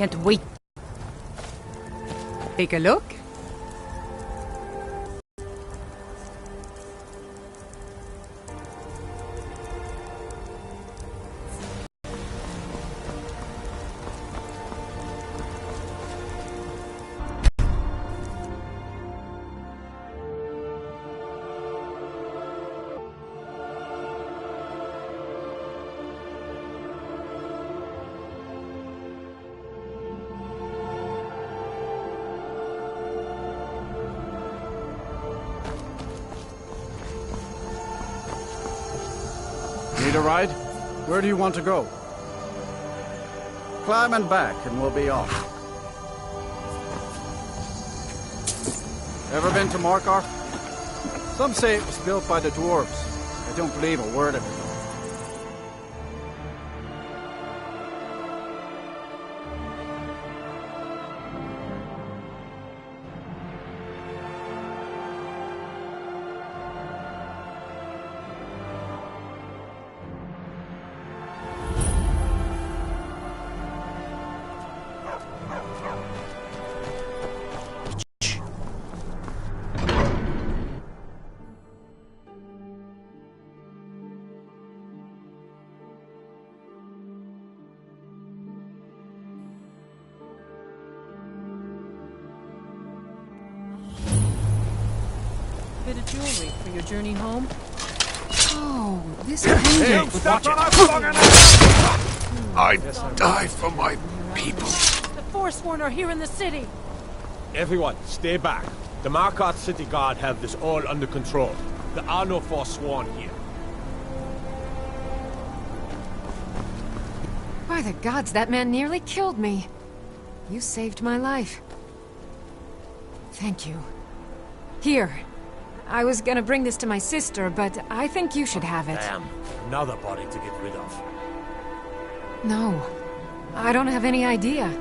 can't wait. Take a look. Need a ride? Where do you want to go? Climb and back and we'll be off. Ever been to Markarth? Some say it was built by the dwarves. I don't believe a word of it. Bit of jewelry for your journey home? Oh, this pendant. Watch it. I die for my people. The Forsworn are here in the city! Everyone, stay back. The Markarth City Guard have this all under control. There are no Forsworn here. By the gods, that man nearly killed me. You saved my life. Thank you. Here. I was gonna bring this to my sister, but I think you should have it. Damn. Another body to get rid of. No. I don't have any idea.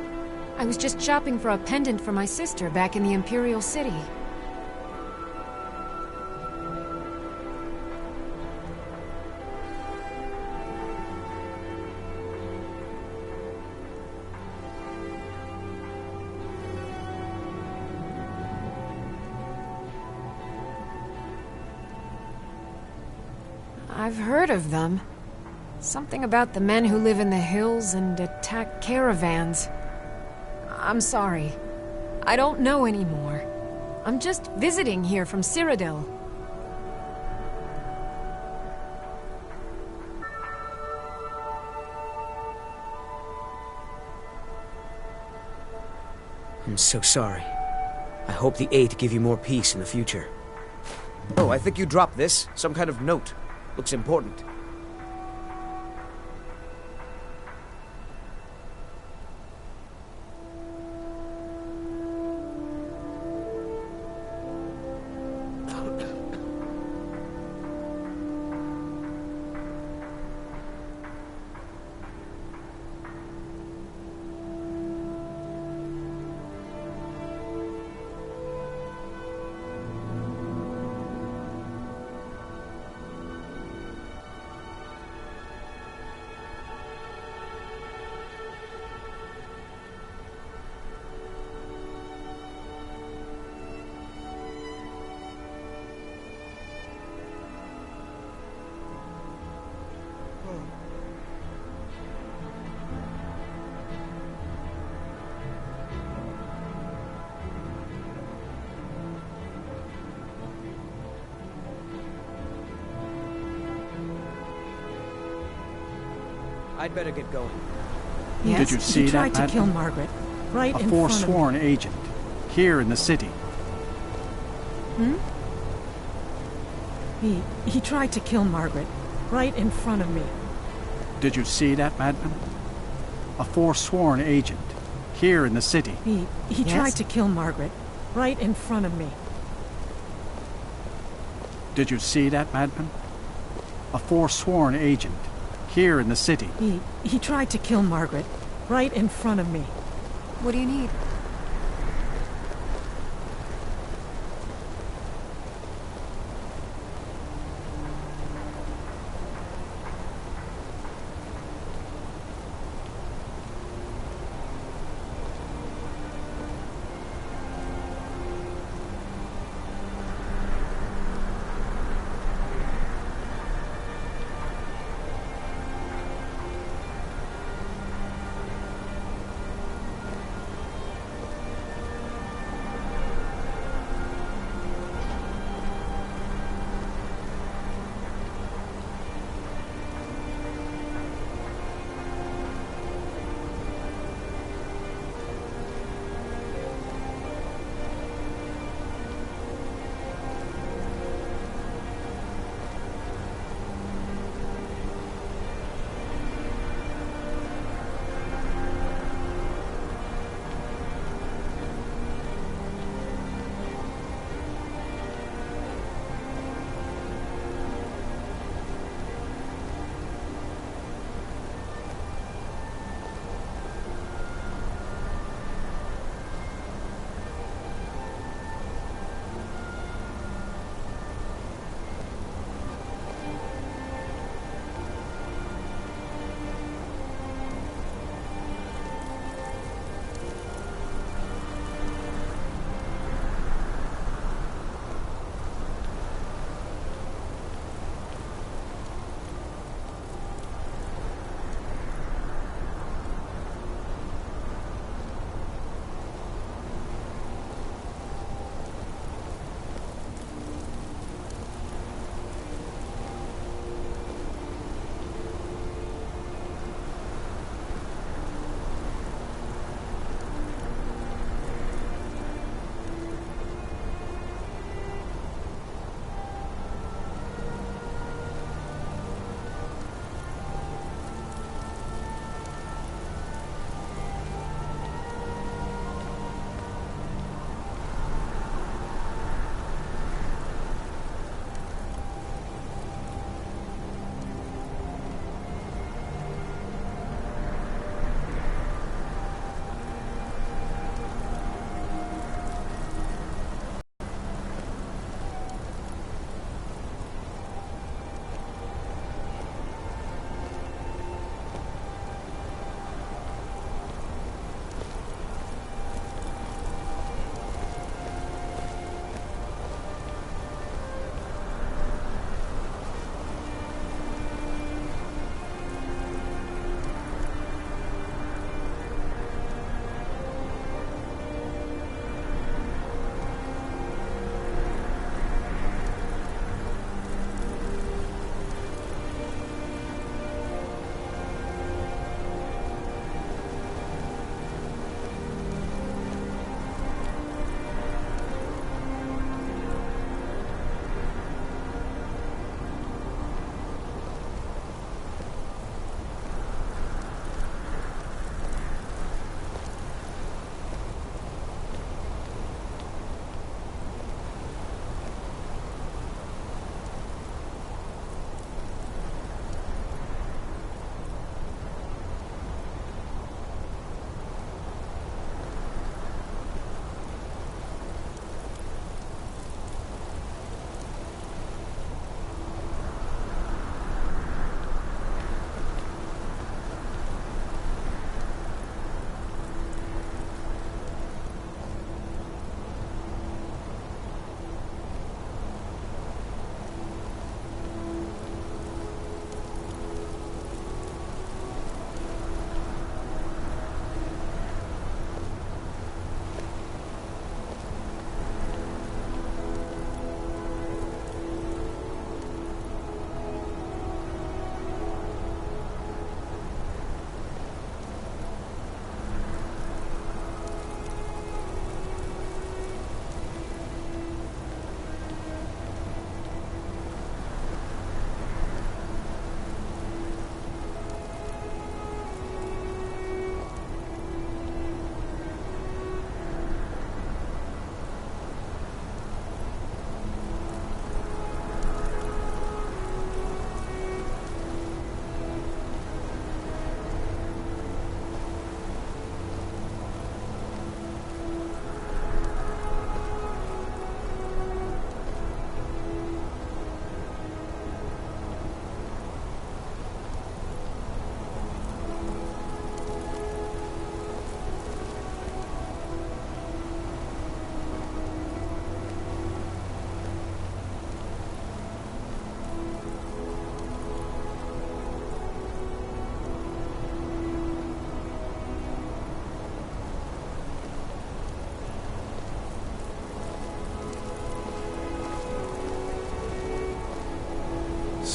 I was just shopping for a pendant for my sister back in the Imperial City. I've heard of them. Something about the men who live in the hills and attack caravans. I'm sorry. I don't know anymore. I'm just visiting here from Cyrodiil. I'm so sorry. I hope the Eight give you more peace in the future. Oh, I think you dropped this. Some kind of note. Looks important. I'd better get going. Yes, Did you see he tried that, to kill Madman? Margaret, right A in front of me. forsworn agent, here in the city. Hmm? He tried to kill Margaret, right in front of me. Did you see that, Madman? A forsworn agent, here in the city. He Yes? tried to kill Margaret, right in front of me. Did you see that, Madman? A forsworn agent, here in the city. He tried to kill Margaret, right in front of me. What do you need?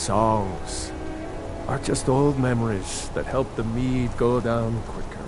songs are just old memories that help the mead go down quicker.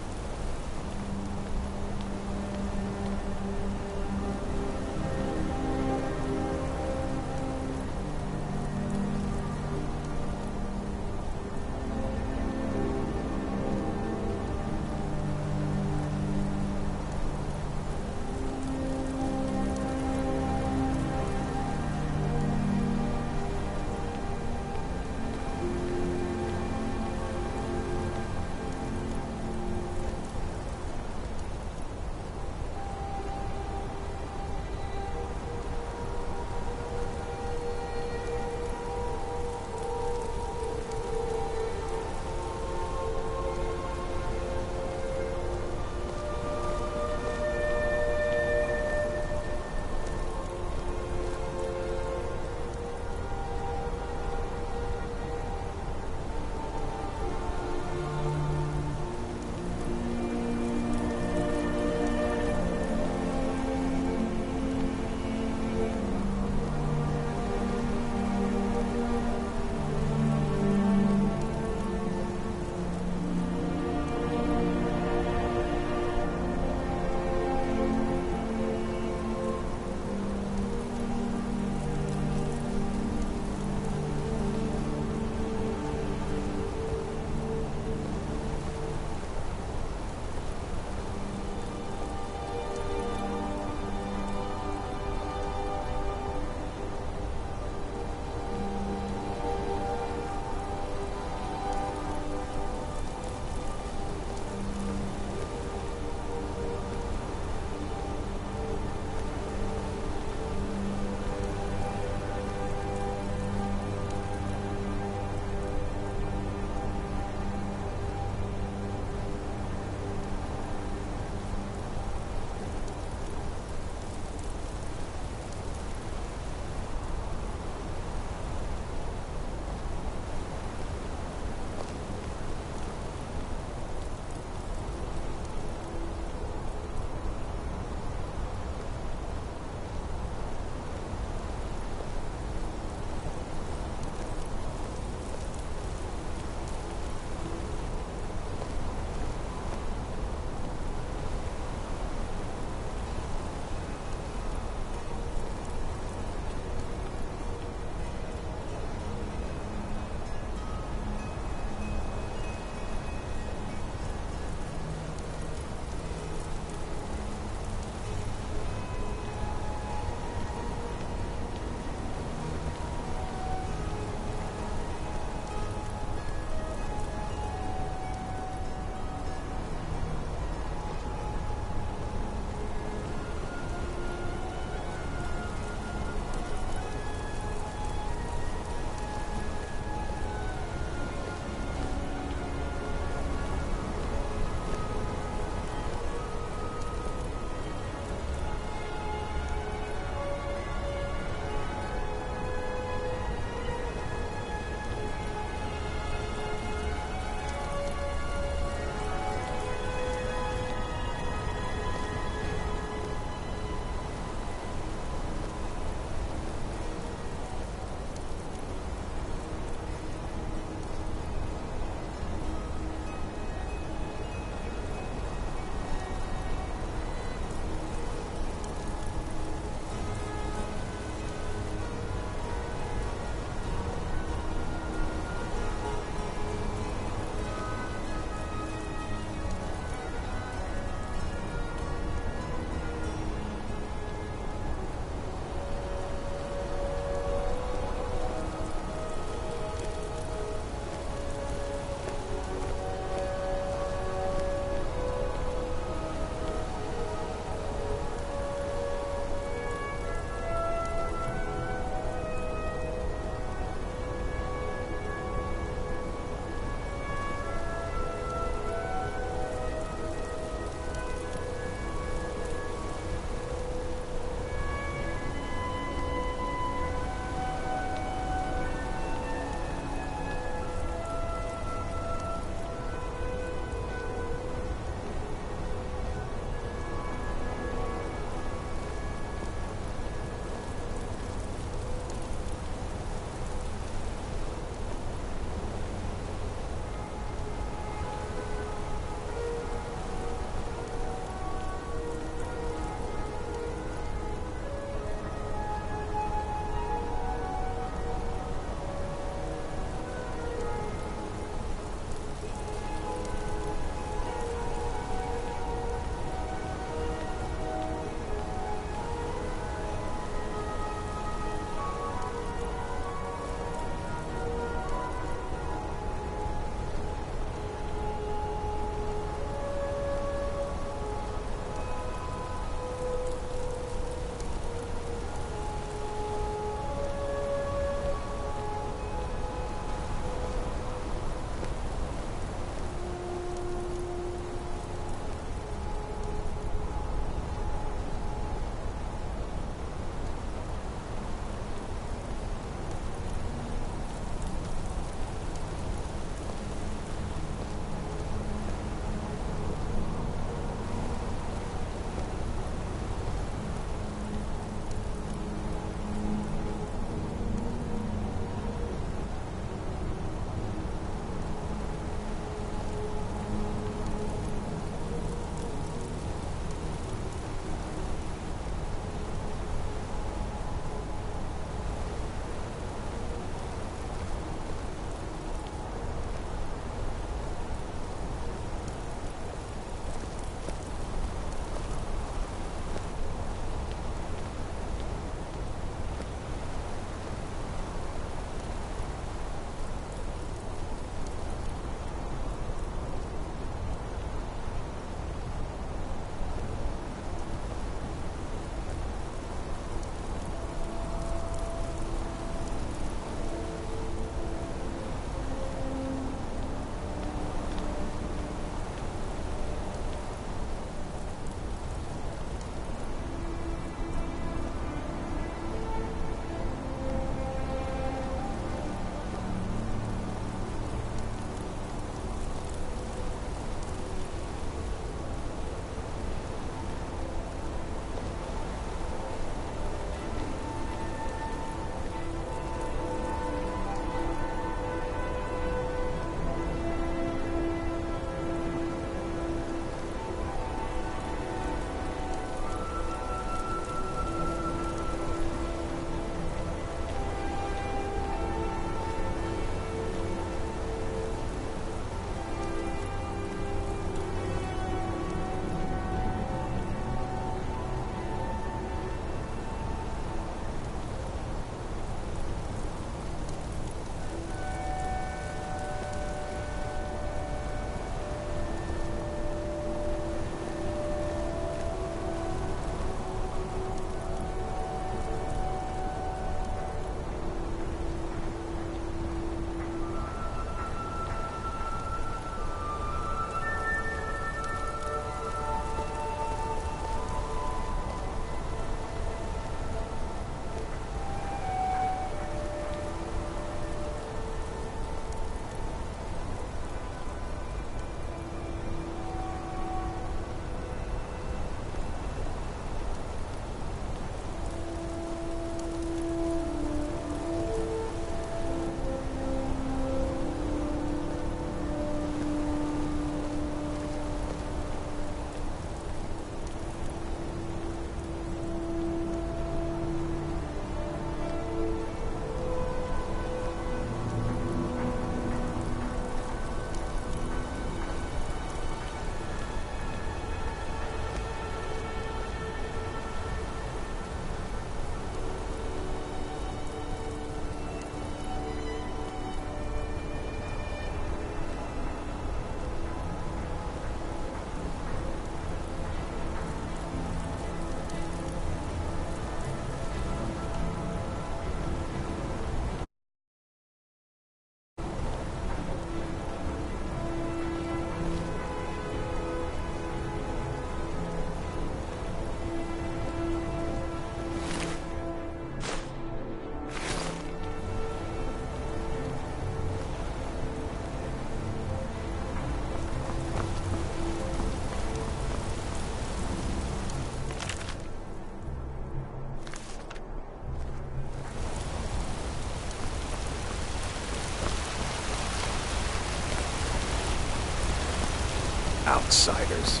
Outsiders.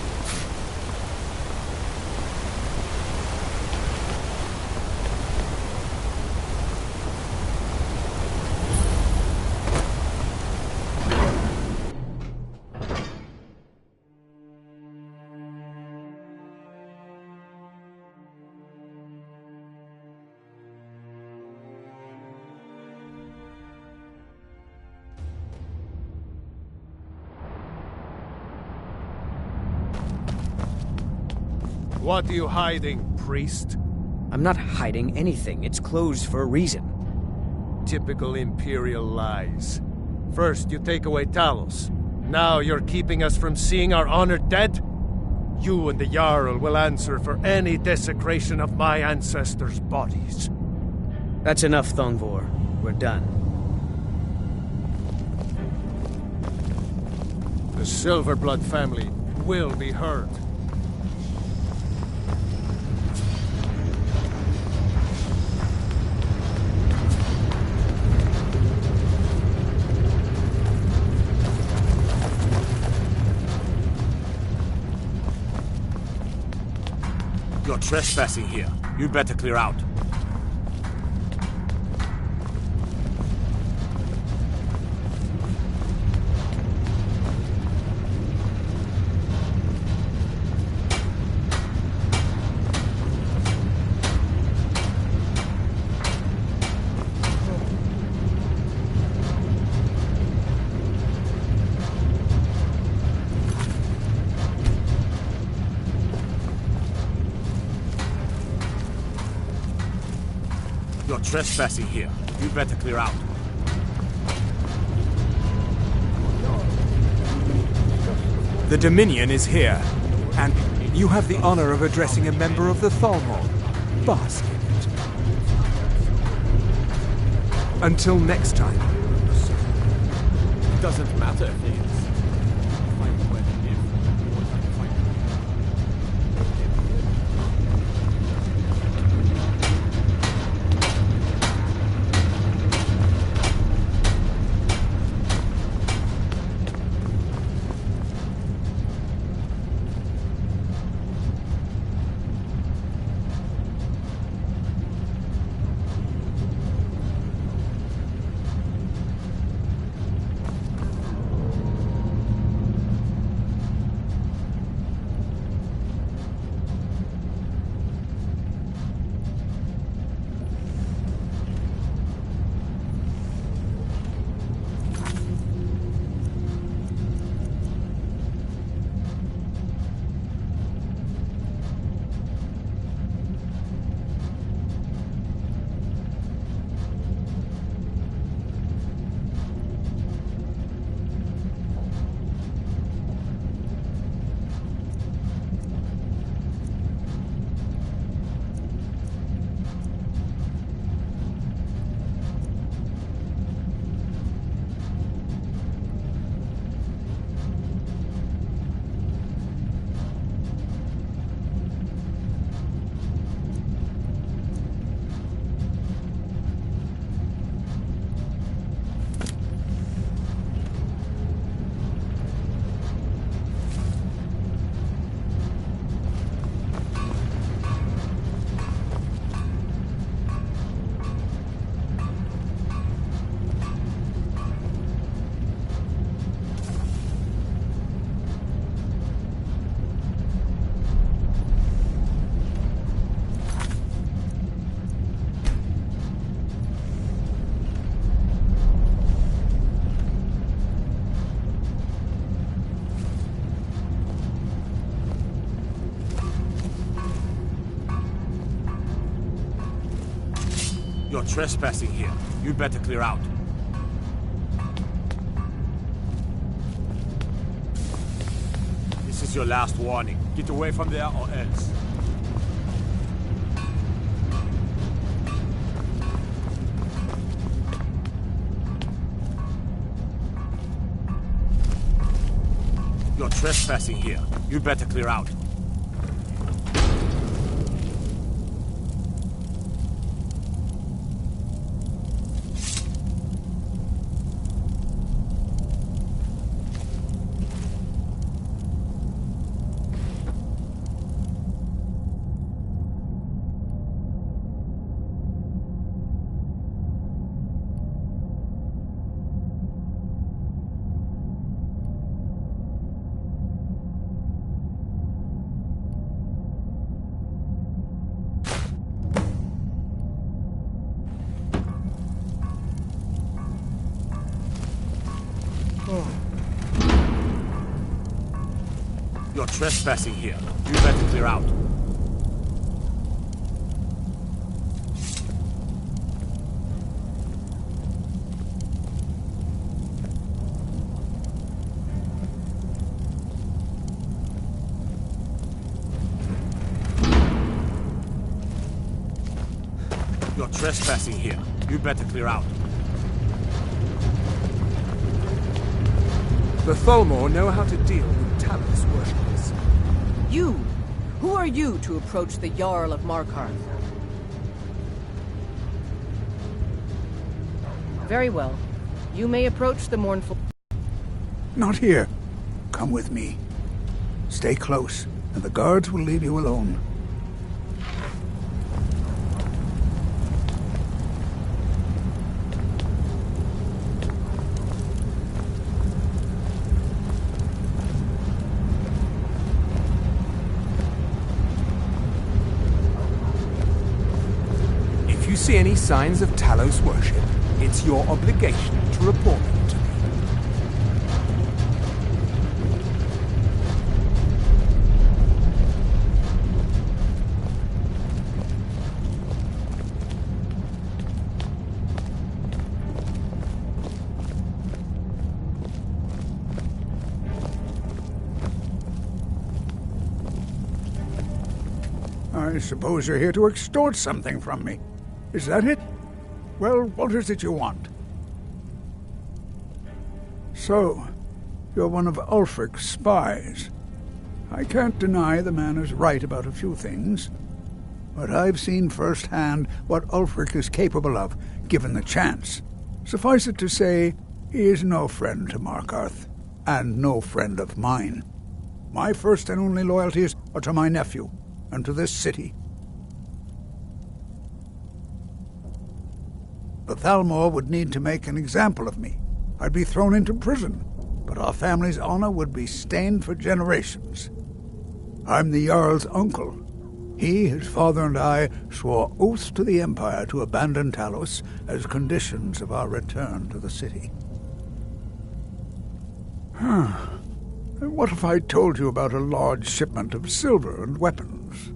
What are you hiding, priest? I'm not hiding anything. It's closed for a reason. Typical Imperial lies. First, you take away Talos. Now you're keeping us from seeing our honored dead? You and the Jarl will answer for any desecration of my ancestors' bodies. That's enough, Thongvor. We're done. The Silverblood family will be heard. You're trespassing here. You better clear out. You're trespassing here. You better clear out. The Dominion is here, and you have the honor of addressing a member of the Thalmor. Bask in it. Until next time. It doesn't matter if he is. Find a way to live. More than fight. You're trespassing here. You better clear out. This is your last warning. Get away from there or else. You're trespassing here. You better clear out. trespassing here. You better clear out. You're trespassing here. You better clear out. The Thalmor know how to deal with Talos worshippers. You! Who are you to approach the Jarl of Markarth? Very well. You may approach the mournful... Not here. Come with me. Stay close, and the guards will leave you alone. If you see any signs of Talos worship, it's your obligation to report them to me. I suppose you're here to extort something from me. Is that it? Well, what is it you want? So, you're one of Ulfric's spies. I can't deny the man is right about a few things, but I've seen firsthand what Ulfric is capable of, given the chance. Suffice it to say, he is no friend to Markarth, and no friend of mine. My first and only loyalties are to my nephew, and to this city. The Thalmor would need to make an example of me. I'd be thrown into prison, but our family's honor would be stained for generations. I'm the Jarl's uncle. He, his father, and I swore oaths to the Empire to abandon Talos as conditions of our return to the city. What if I told you about a large shipment of silver and weapons?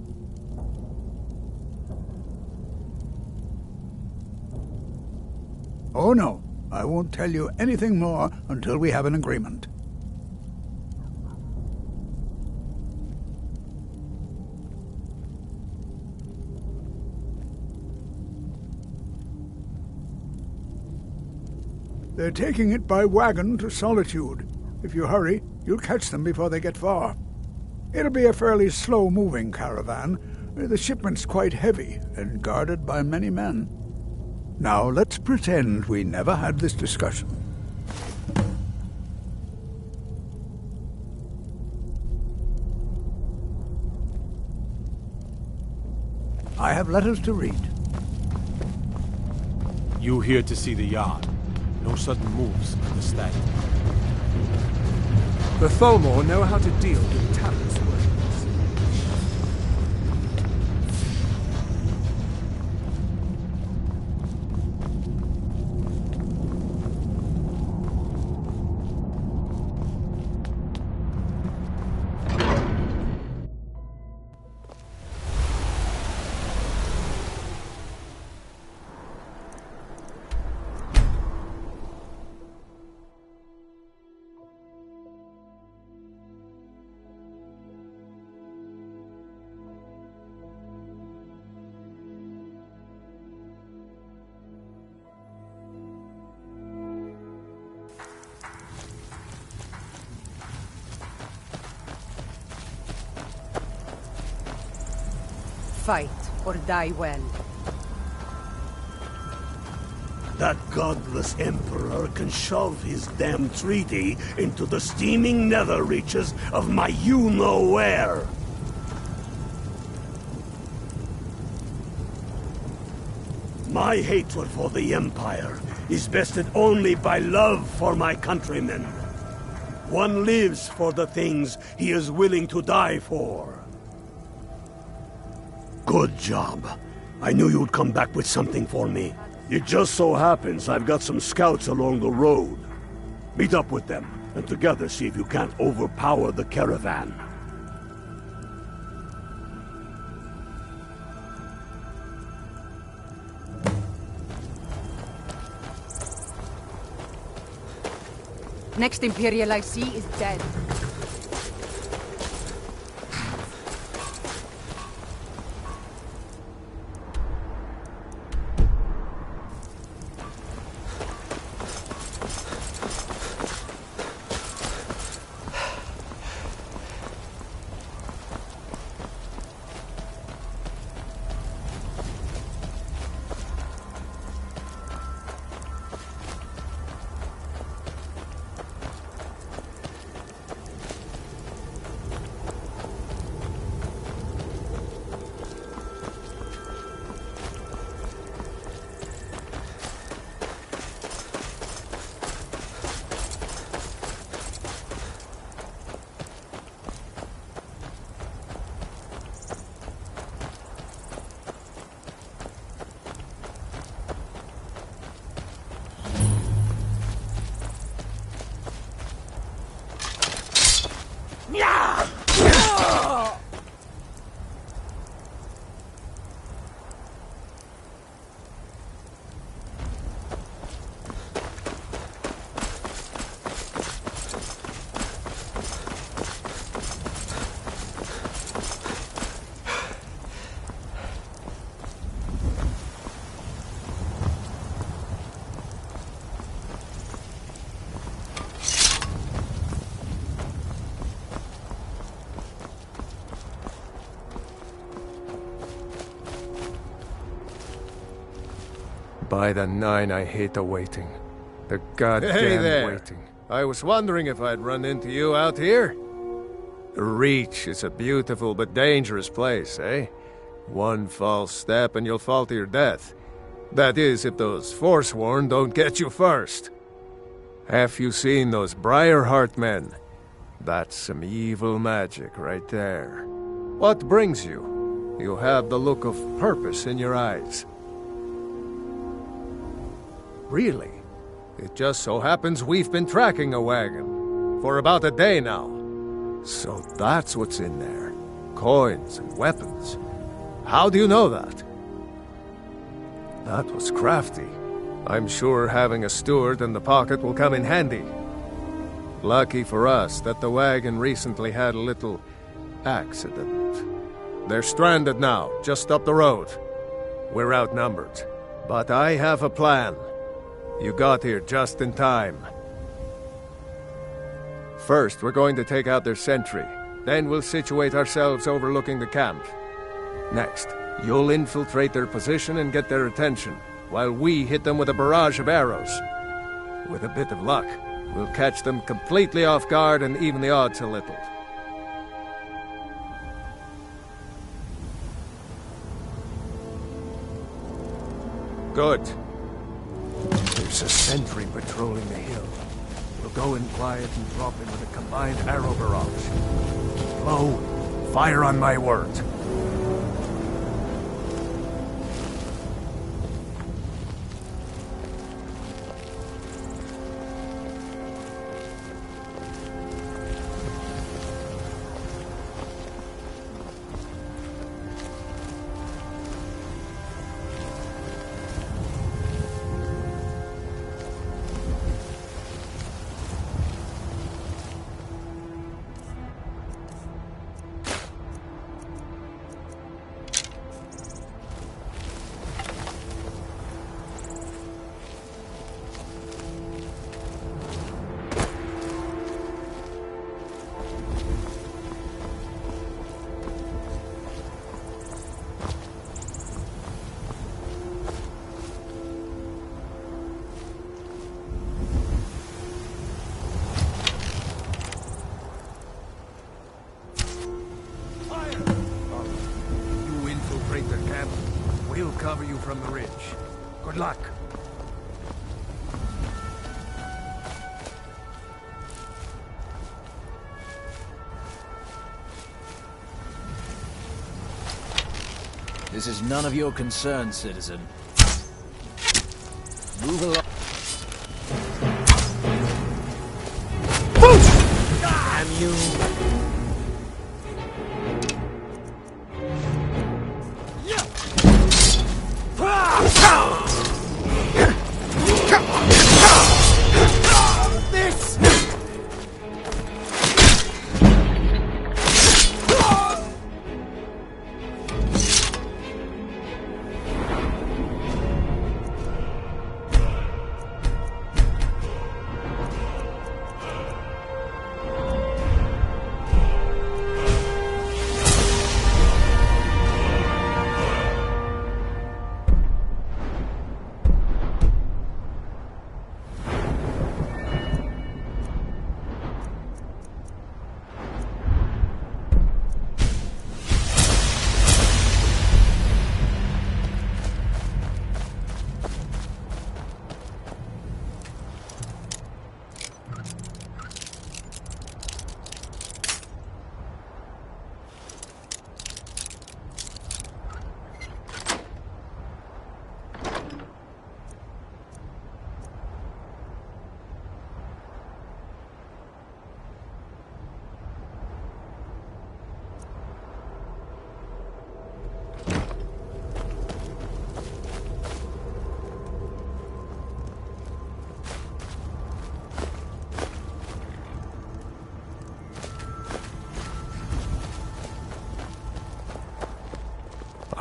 Oh no, I won't tell you anything more until we have an agreement. They're taking it by wagon to Solitude. If you hurry, you'll catch them before they get far. It'll be a fairly slow-moving caravan. The shipment's quite heavy and guarded by many men. Now, let's pretend we never had this discussion. I have letters to read. You here to see the Jarl. No sudden moves, understand? The Thalmor know how to deal with Talos worshippers. Fight or die well. That godless emperor can shove his damn treaty into the steaming nether reaches of my you-know-where. My hatred for the Empire is vested only by love for my countrymen. One lives for the things he is willing to die for. Good job. I knew you'd come back with something for me. It just so happens I've got some scouts along the road. Meet up with them, and together see if you can't overpower the caravan. Next Imperial I see is dead. By the nine, I hate the waiting. The goddamn waiting. I was wondering if I'd run into you out here. The Reach is a beautiful but dangerous place, eh? One false step and you'll fall to your death. That is, if those Forsworn don't get you first. Have you seen those Briarheart men? That's some evil magic right there. What brings you? You have the look of purpose in your eyes. Really? It just so happens we've been tracking a wagon for about a day now. So that's what's in there. Coins and weapons. How do you know that? That was crafty. I'm sure having a steward in the pocket will come in handy. Lucky for us that the wagon recently had a little accident. They're stranded now, just up the road. We're outnumbered, but I have a plan. You got here just in time. First, we're going to take out their sentry. Then we'll situate ourselves overlooking the camp. Next, you'll infiltrate their position and get their attention, while we hit them with a barrage of arrows. With a bit of luck, we'll catch them completely off guard and even the odds a little. Good. There's a sentry patrolling the hill. We'll go in quiet and drop him with a combined arrow barrage. Low, fire on my word. We'll cover you from the ridge. Good luck. This is none of your concern, citizen. Move along. Damn you! This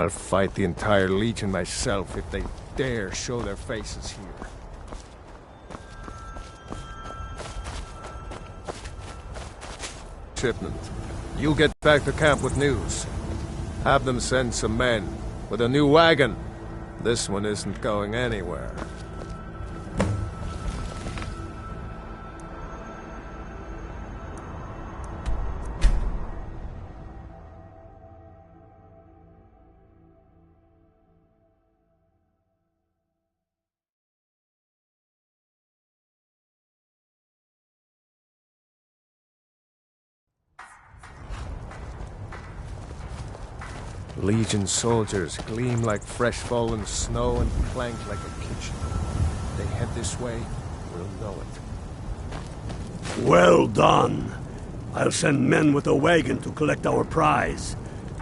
I'll fight the entire Legion myself if they dare show their faces here. Shipment, you get back to camp with news. Have them send some men with a new wagon. This one isn't going anywhere. Legion soldiers gleam like fresh fallen snow and clank like a kitchen. If they head this way, we'll know it. Well done. I'll send men with a wagon to collect our prize.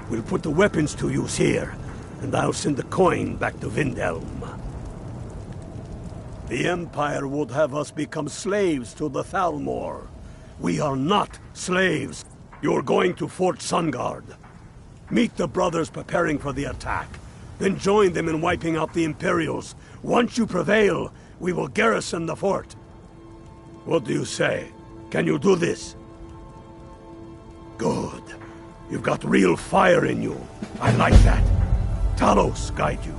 We'll put the weapons to use here, and I'll send the coin back to Windhelm. The Empire would have us become slaves to the Thalmor. We are not slaves. You're going to Fort Sungard. Meet the brothers preparing for the attack. Then join them in wiping out the Imperials. Once you prevail, we will garrison the fort. What do you say? Can you do this? Good. You've got real fire in you. I like that. Talos guide you.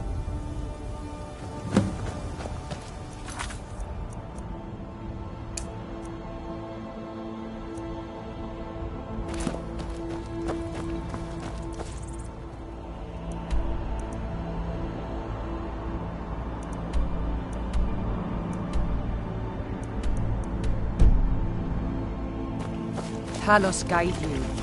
Talos guide you.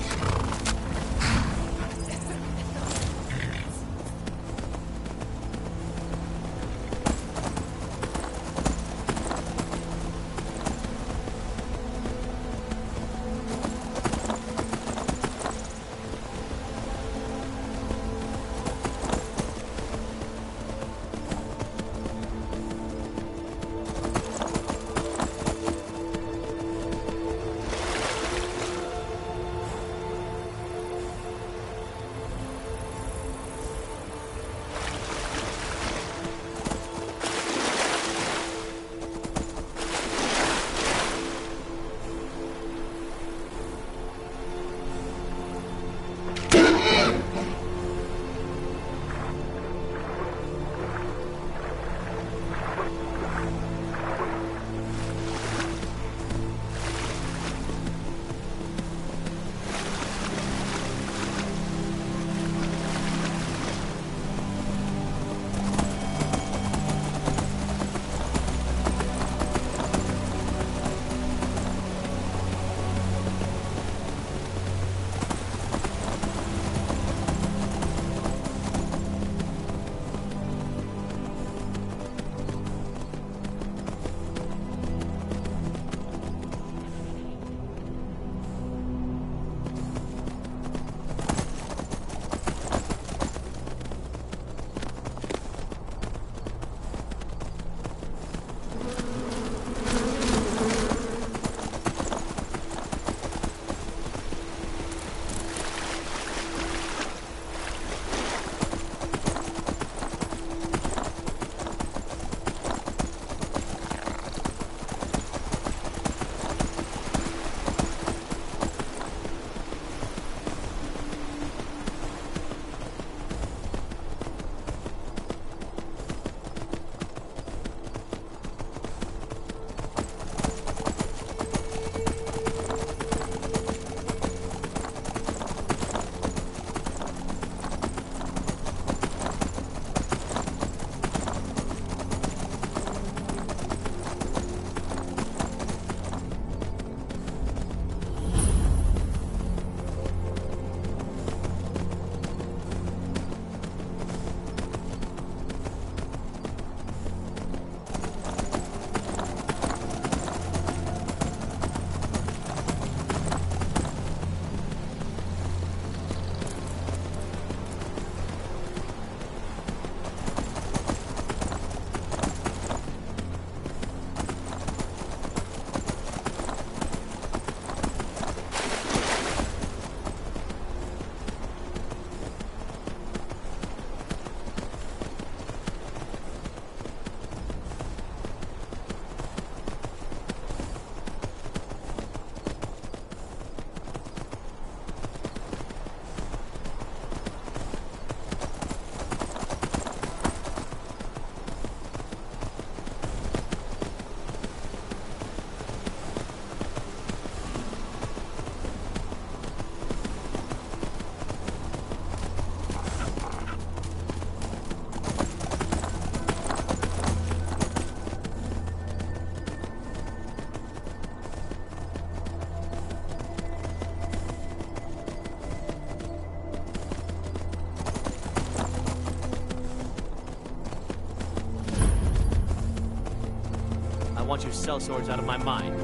want you to sell swords out of my mind.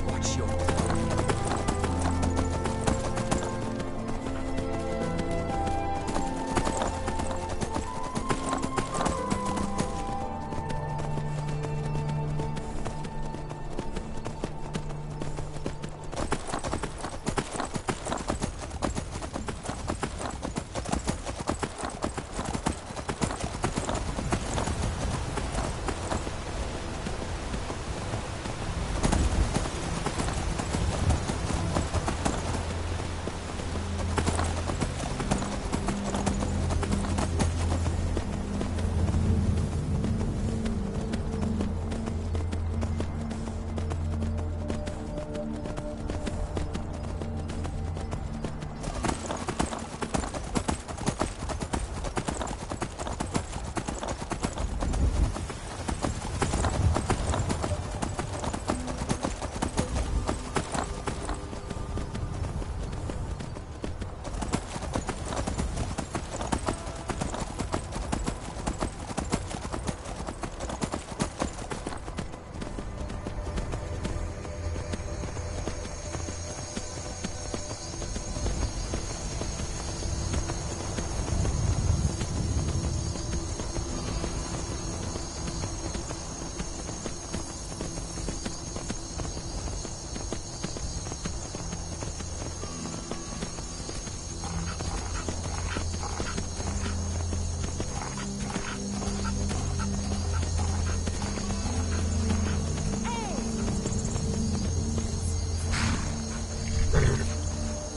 Watch your...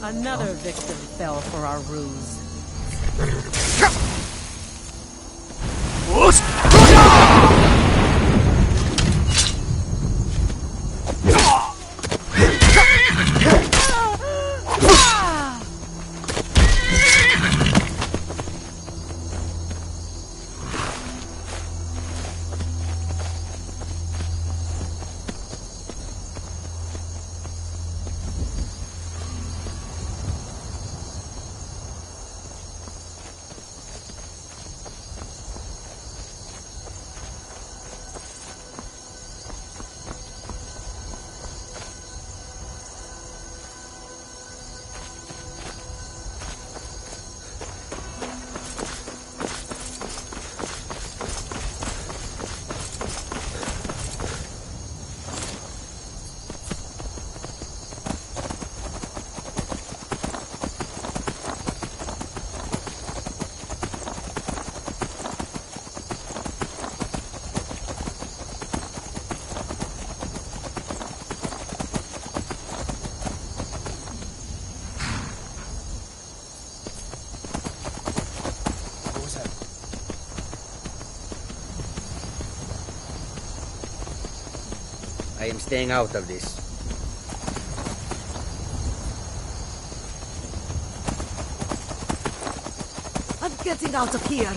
Another victim fell for our ruse. I am staying out of this. I'm getting out of here.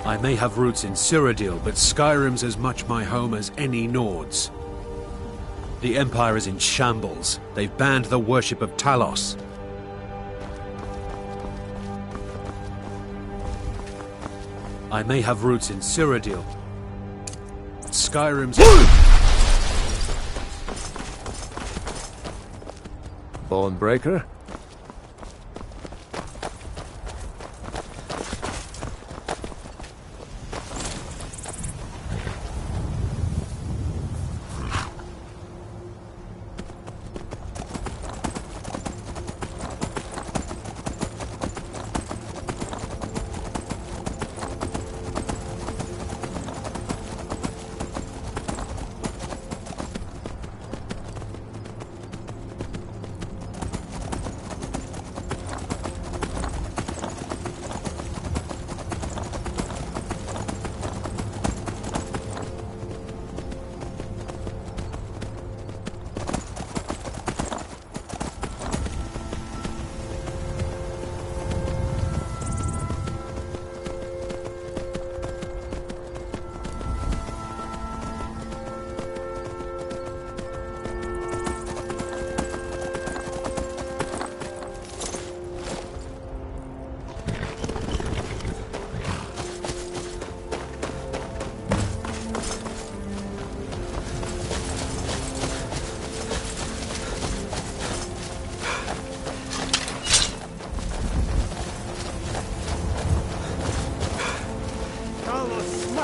I may have roots in Cyrodiil, but Skyrim's as much my home as any Nords. The Empire is in shambles. They've banned the worship of Talos. I may have roots in Cyrodiil. Skyrim's... Bonebreaker?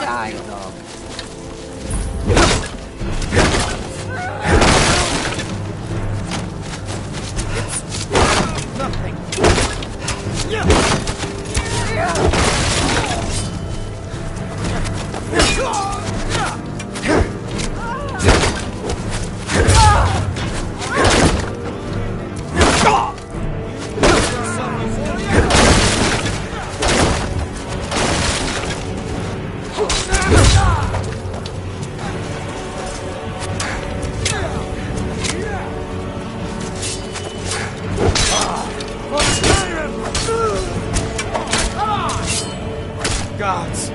Die, dog. Nothing. Gods.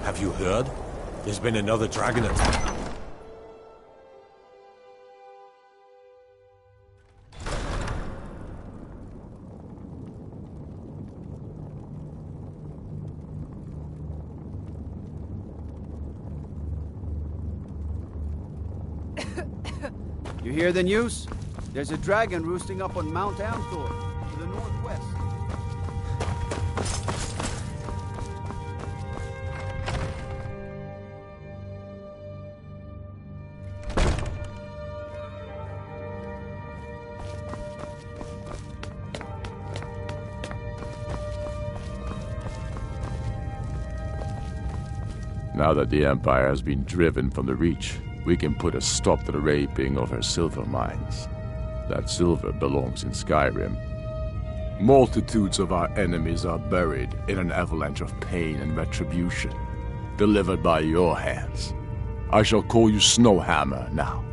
Have you heard? There's been another dragon attack. You hear the news? There's a dragon roosting up on Mount Amthor, to the northwest. Now that the Empire has been driven from the Reach, we can put a stop to the raping of her silver mines. That silver belongs in Skyrim. Multitudes of our enemies are buried in an avalanche of pain and retribution, delivered by your hands. I shall call you Snowhammer now.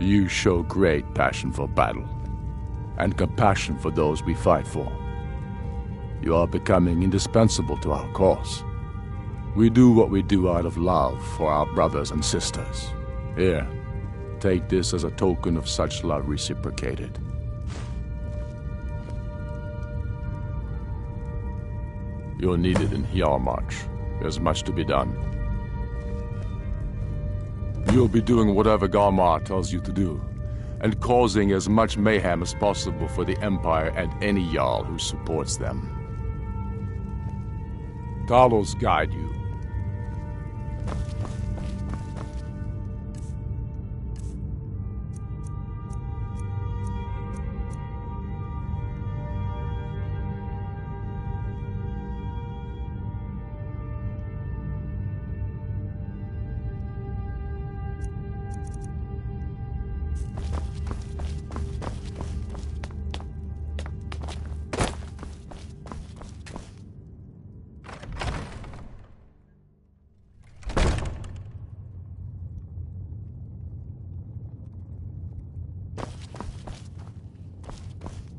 You show great passion for battle, and compassion for those we fight for. You are becoming indispensable to our cause. We do what we do out of love for our brothers and sisters. Here, take this as a token of such love reciprocated. You're needed in Hjalmarch. There's much to be done. You'll be doing whatever Galmar tells you to do, and causing as much mayhem as possible for the Empire and any Jarl who supports them. Talos guide you.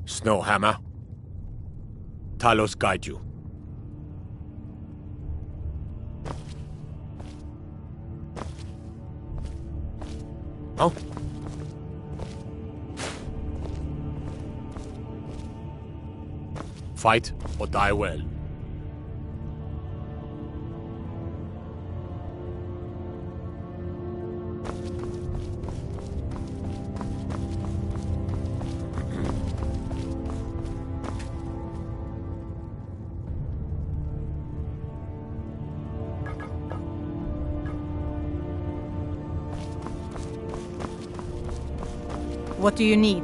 Snowhammer. Talos guide you. Oh? Fight or die well. What do you need?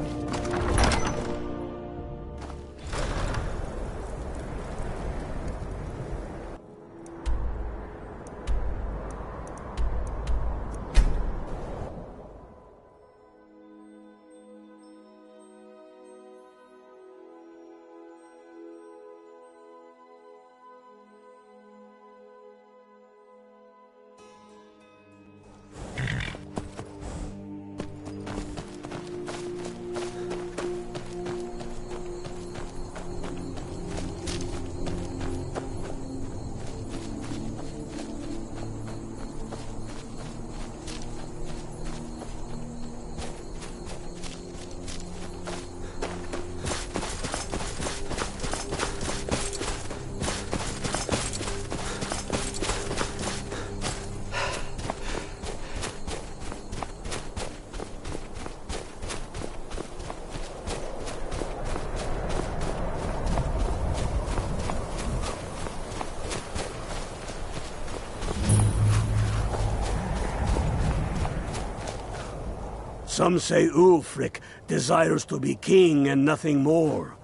Some say Ulfric desires to be king and nothing more.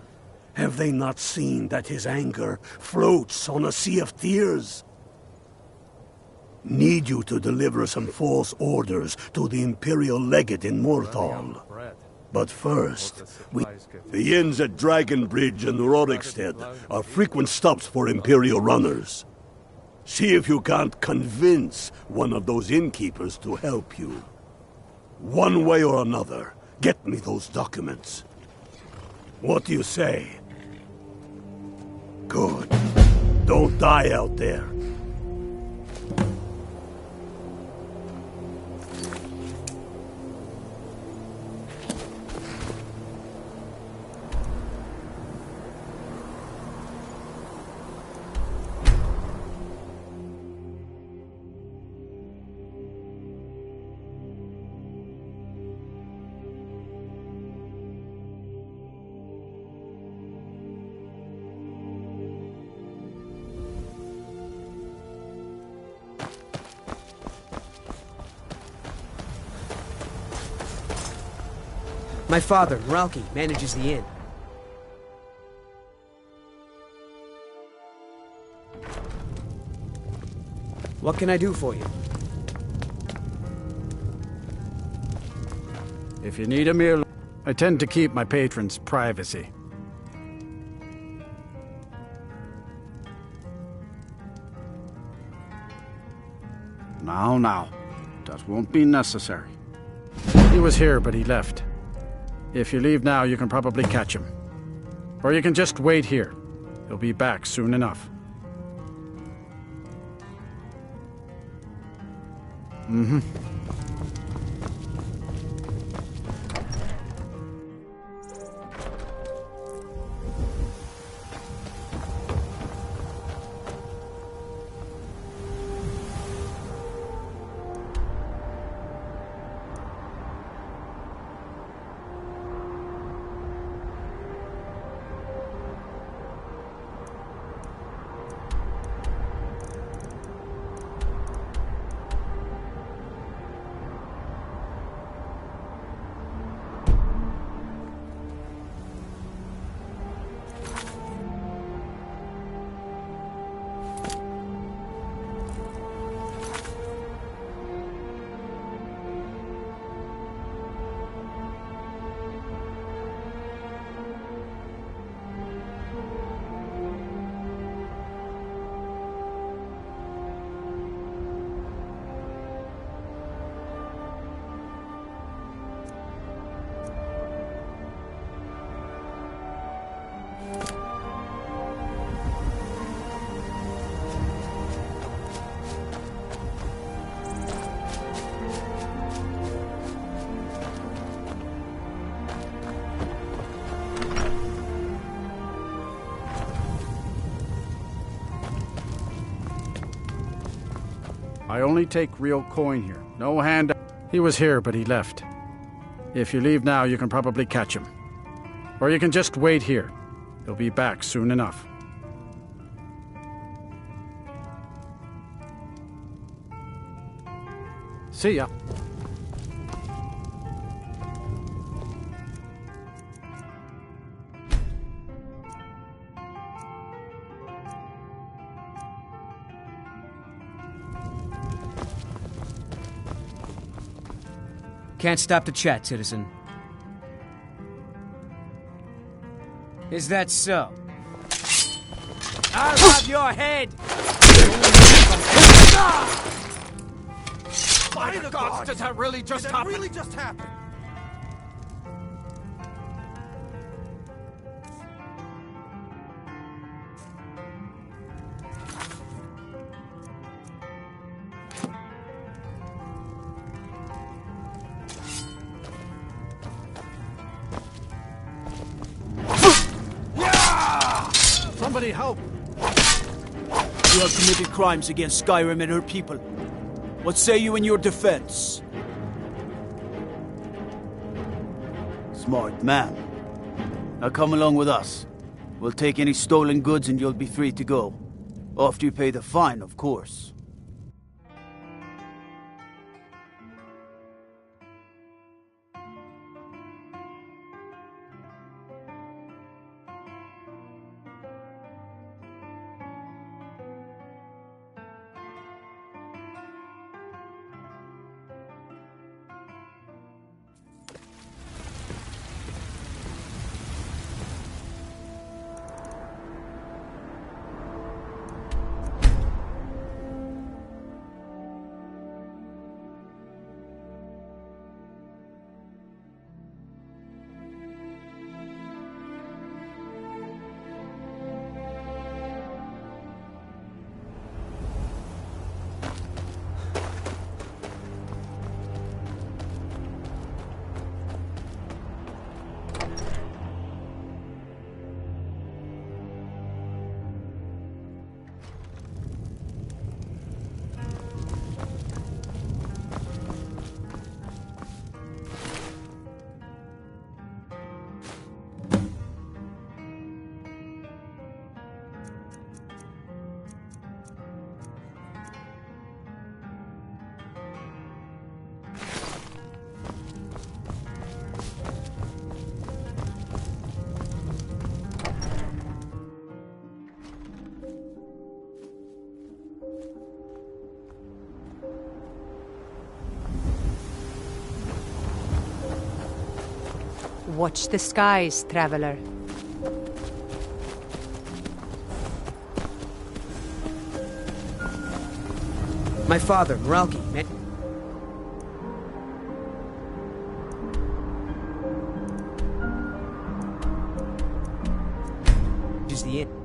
Have they not seen that his anger floats on a sea of tears? Need you to deliver some false orders to the Imperial Legate in Morthal. But first, the inns at Dragonbridge and Rorikstead are frequent stops for Imperial runners. See if you can't convince one of those innkeepers to help you. One way or another, get me those documents. What do you say? Good. Don't die out there. My father, Ralki, manages the inn. What can I do for you? If you need a meal, I tend to keep my patrons' privacy. Now, that won't be necessary. He was here, but he left. If you leave now, you can probably catch him. Or you can just wait here. He'll be back soon enough. Mm-hmm. I only take real coin here. No hand. He was here, but he left. If you leave now, you can probably catch him. Or you can just wait here. He'll be back soon enough. See ya. Can't stop to chat, citizen. Is that so? I'll have your head! By the gods, did that really just happen? Really just happen? Somebody help! You have committed crimes against Skyrim and her people. What say you in your defense? Smart man. Now come along with us. We'll take any stolen goods and you'll be free to go. After you pay the fine, of course. Watch the skies, traveler. My father, Meralki, man. Is the inn.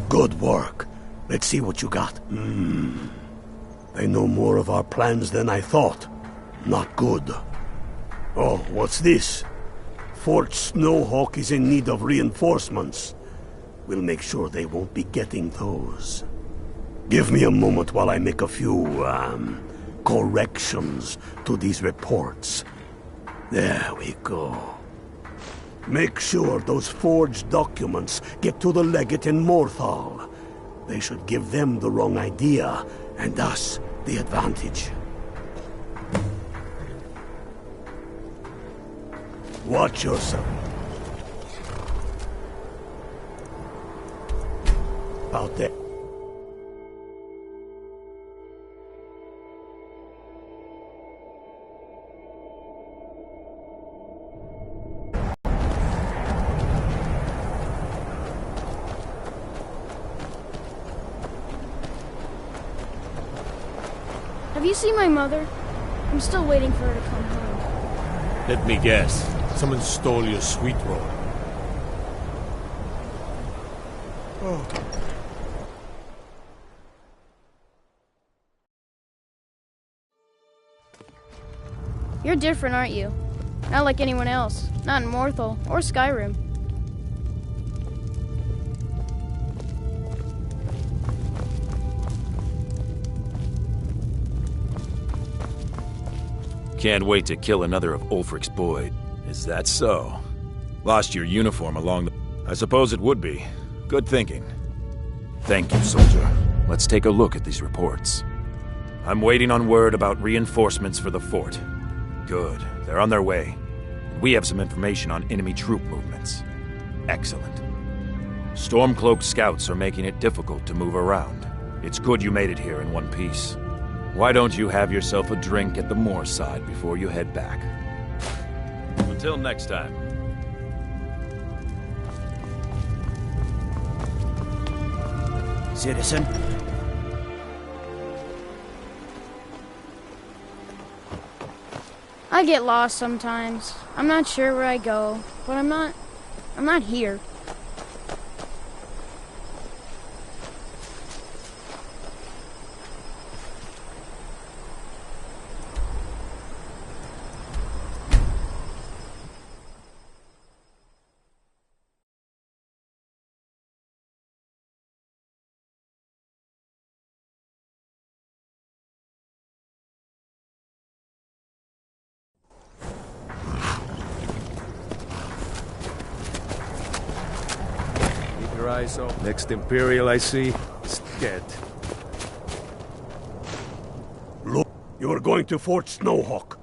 Good work. Let's see what you got. They know more of our plans than I thought. Not good. Oh, what's this? Fort Snowhawk is in need of reinforcements. We'll make sure they won't be getting those. Give me a moment while I make a few, corrections to these reports. There we go. Make sure those forged documents get to the legate in Morthal. They should give them the wrong idea, and us the advantage. Watch yourself. Out there. Have you seen my mother? I'm still waiting for her to come home. Let me guess. Someone stole your sweet roll. Oh. You're different, aren't you? Not like anyone else. Not in Morthal or Skyrim. Can't wait to kill another of Ulfric's boys. Is that so? Lost your uniform along the... I suppose it would be. Good thinking. Thank you, soldier. Let's take a look at these reports. I'm waiting on word about reinforcements for the fort. Good. They're on their way. We have some information on enemy troop movements. Excellent. Stormcloaks scouts are making it difficult to move around. It's good you made it here in one piece. Why don't you have yourself a drink at the moorside before you head back? Until next time. Citizen? I get lost sometimes. I'm not sure where I go, but I'm not here. Eyes open. Next Imperial I see is dead. Look, you are going to Fort Snowhawk.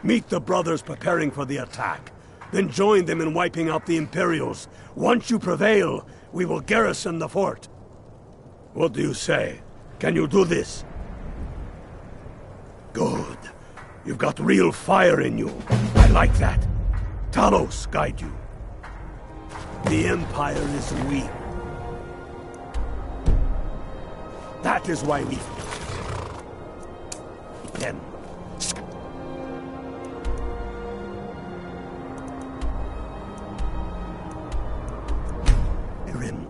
Meet the brothers preparing for the attack. Then join them in wiping out the Imperials. Once you prevail, we will garrison the fort. What do you say? Can you do this? Good. You've got real fire in you. I like that. Talos guide you. The Empire is weak. That is why we... Then... Skyrim.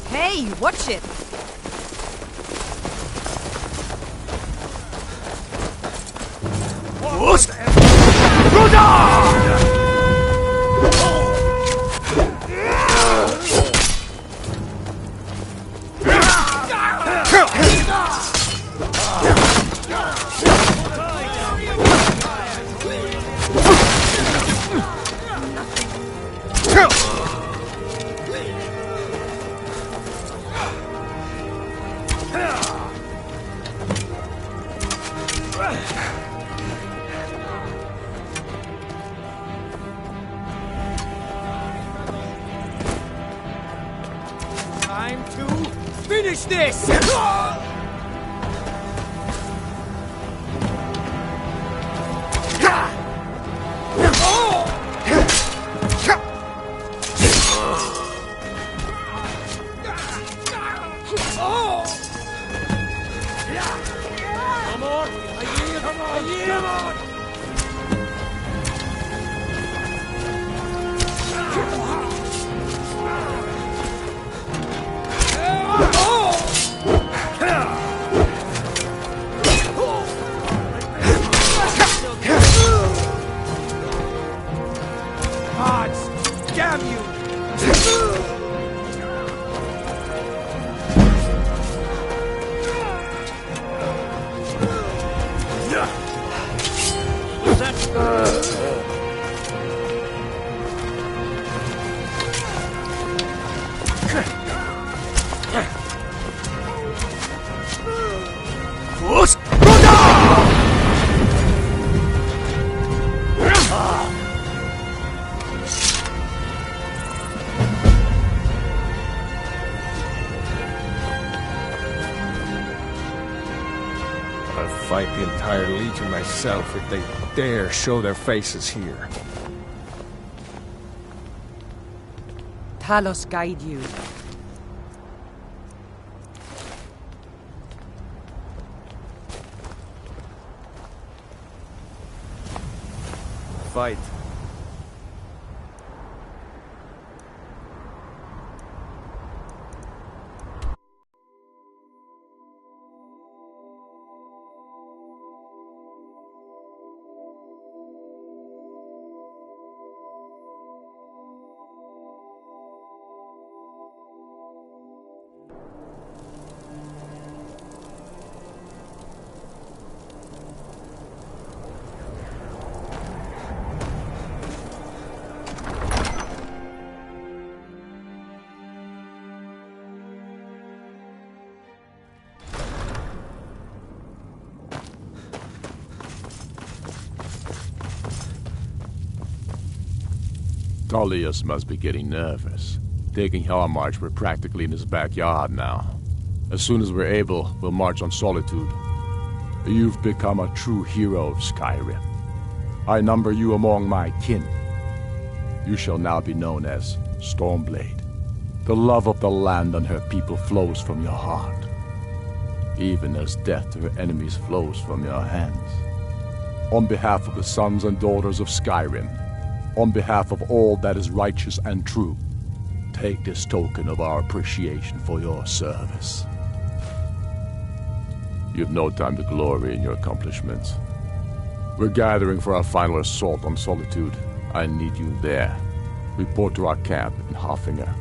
Hey, watch it! Time to finish this! Damn you! I'll fight the entire Legion myself if they dare show their faces here. Talos guide you. Fight. Tullius must be getting nervous. Taking Hellmarch, we're practically in his backyard now. As soon as we're able, we'll march on Solitude. You've become a true hero of Skyrim. I number you among my kin. You shall now be known as Stormblade. The love of the land and her people flows from your heart, even as death to her enemies flows from your hands. On behalf of the sons and daughters of Skyrim, on behalf of all that is righteous and true, take this token of our appreciation for your service. You have no time to glory in your accomplishments. We're gathering for our final assault on Solitude. I need you there. Report to our camp in Hoffinger.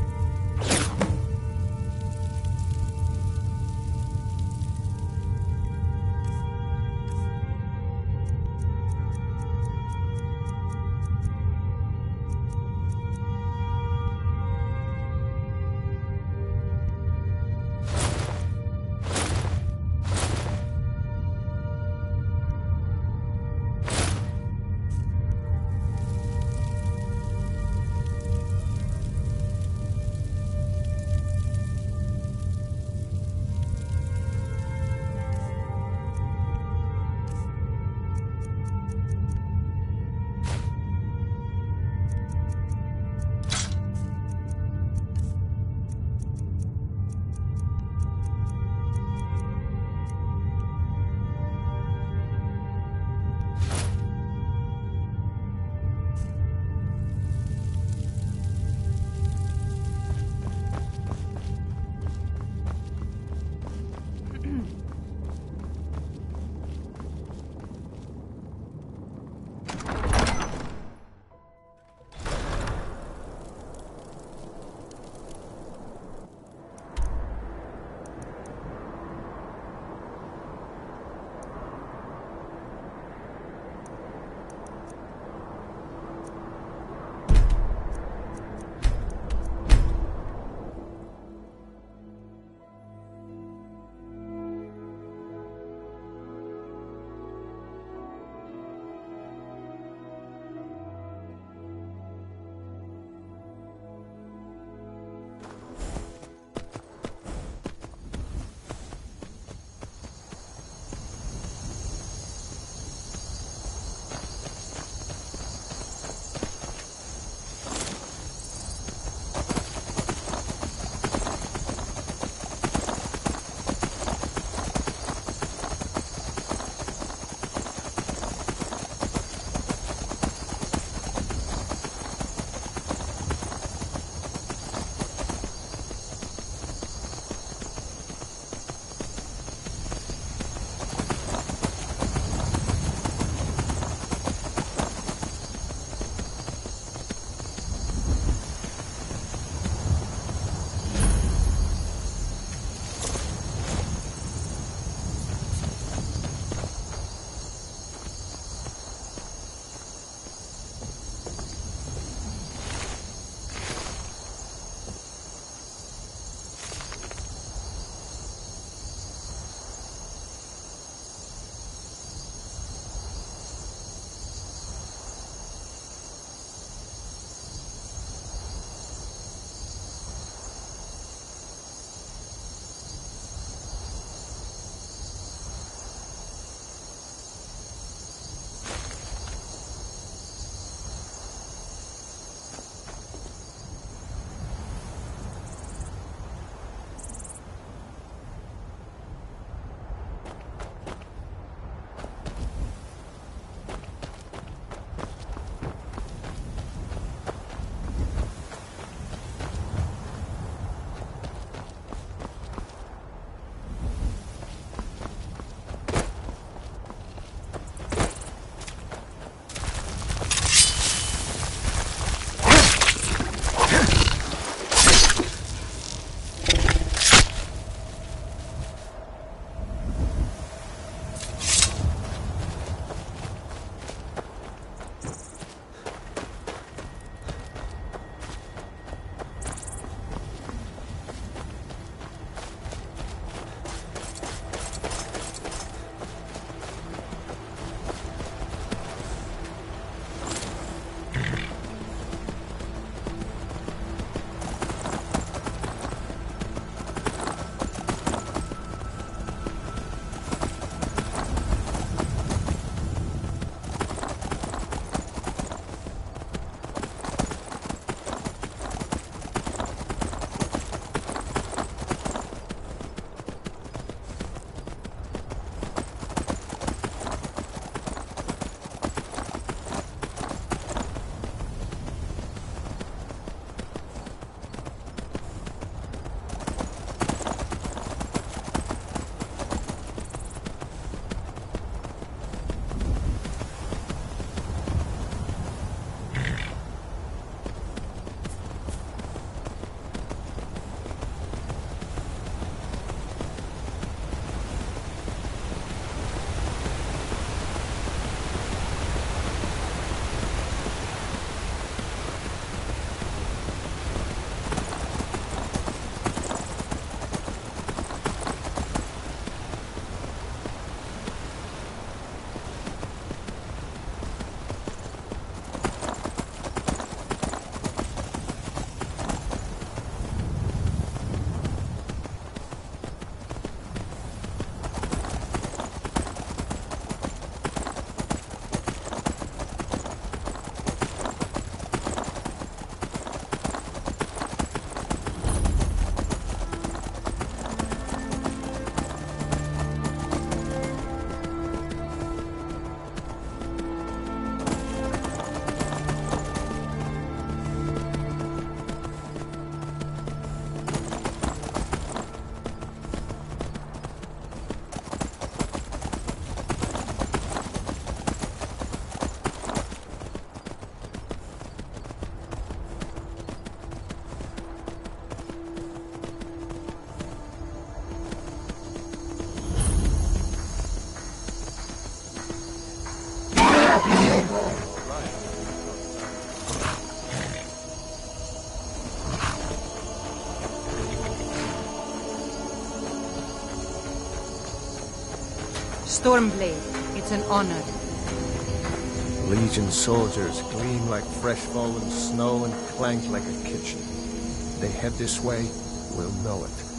Stormblade, it's an honor. Legion soldiers gleam like fresh fallen snow and clank like a kitchen. They head this way, we'll know it.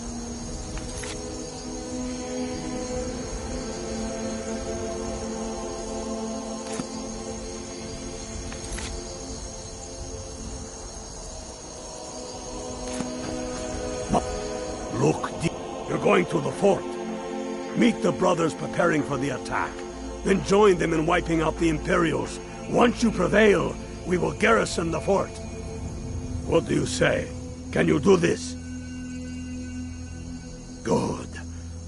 Look, you're going to the fort. Meet the brothers preparing for the attack. Then join them in wiping out the Imperials. Once you prevail, we will garrison the fort. What do you say? Can you do this? Good.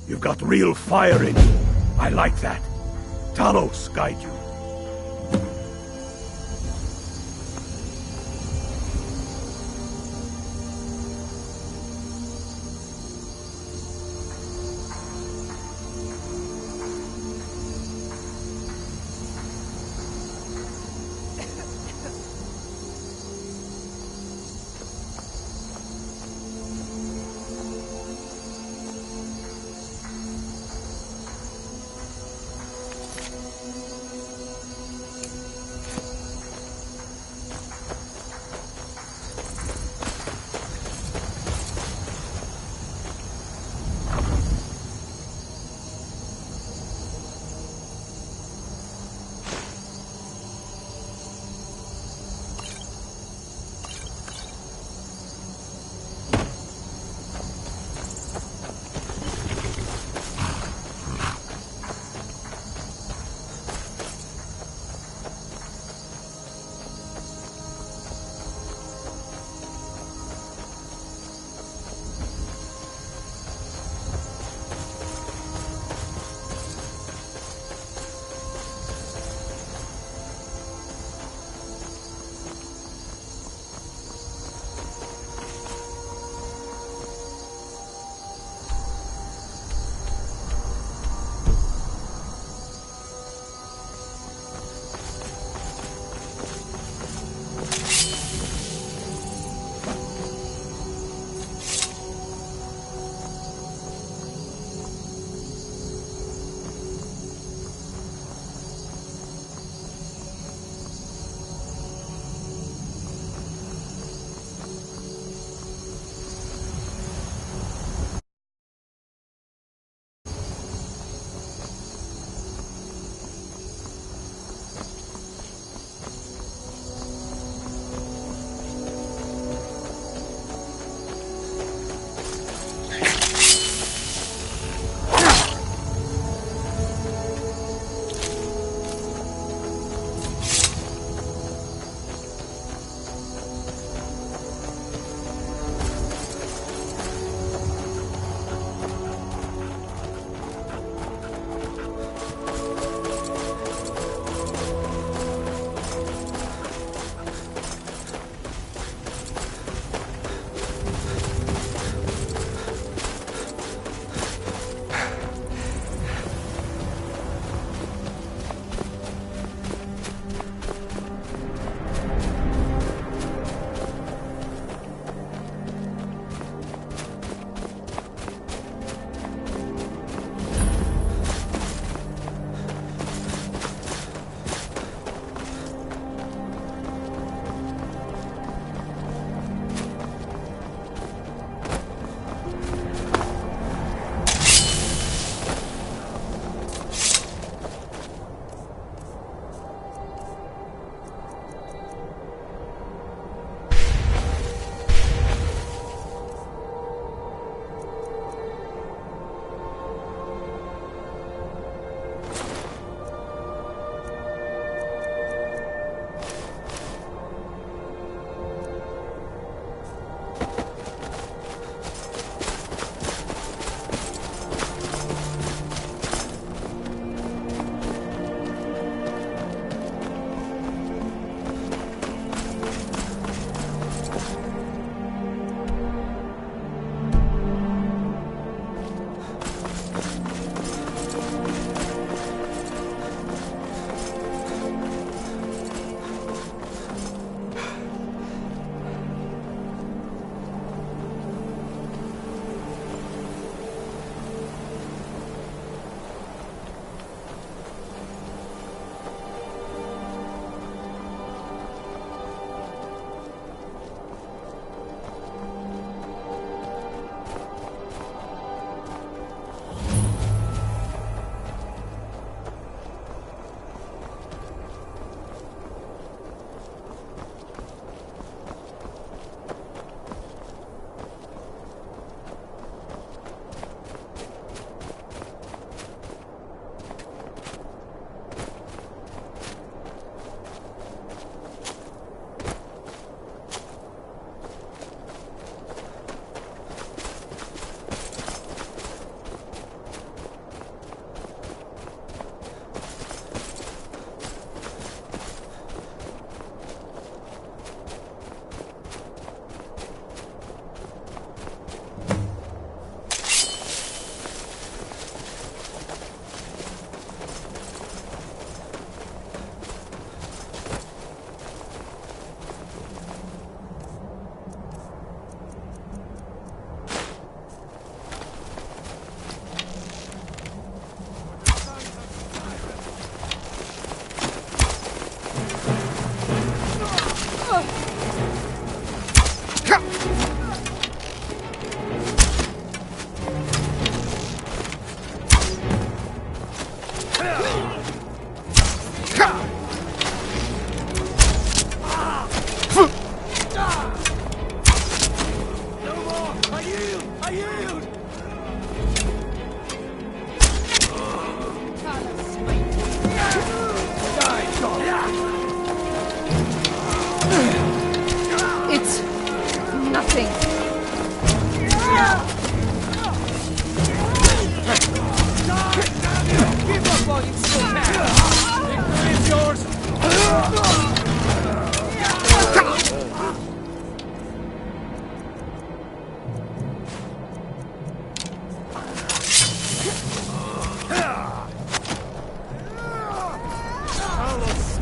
You've got real fire in you. I like that. Talos guide you.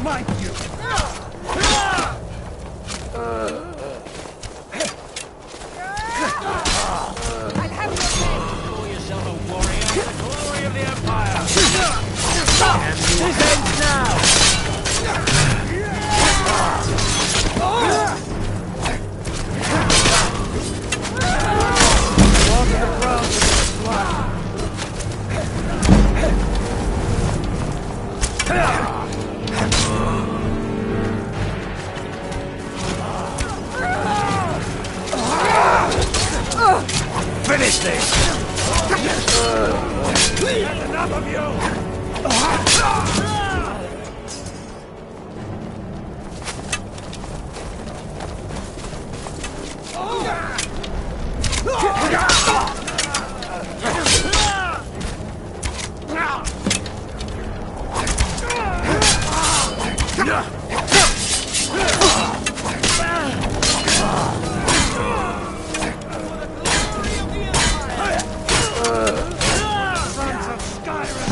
smite you! I'll have your head! Call yourself a warrior! The glory of the Empire! This ends now! Walk the ground with the slide! Finish this! That's enough of you! Sons of Skyrim!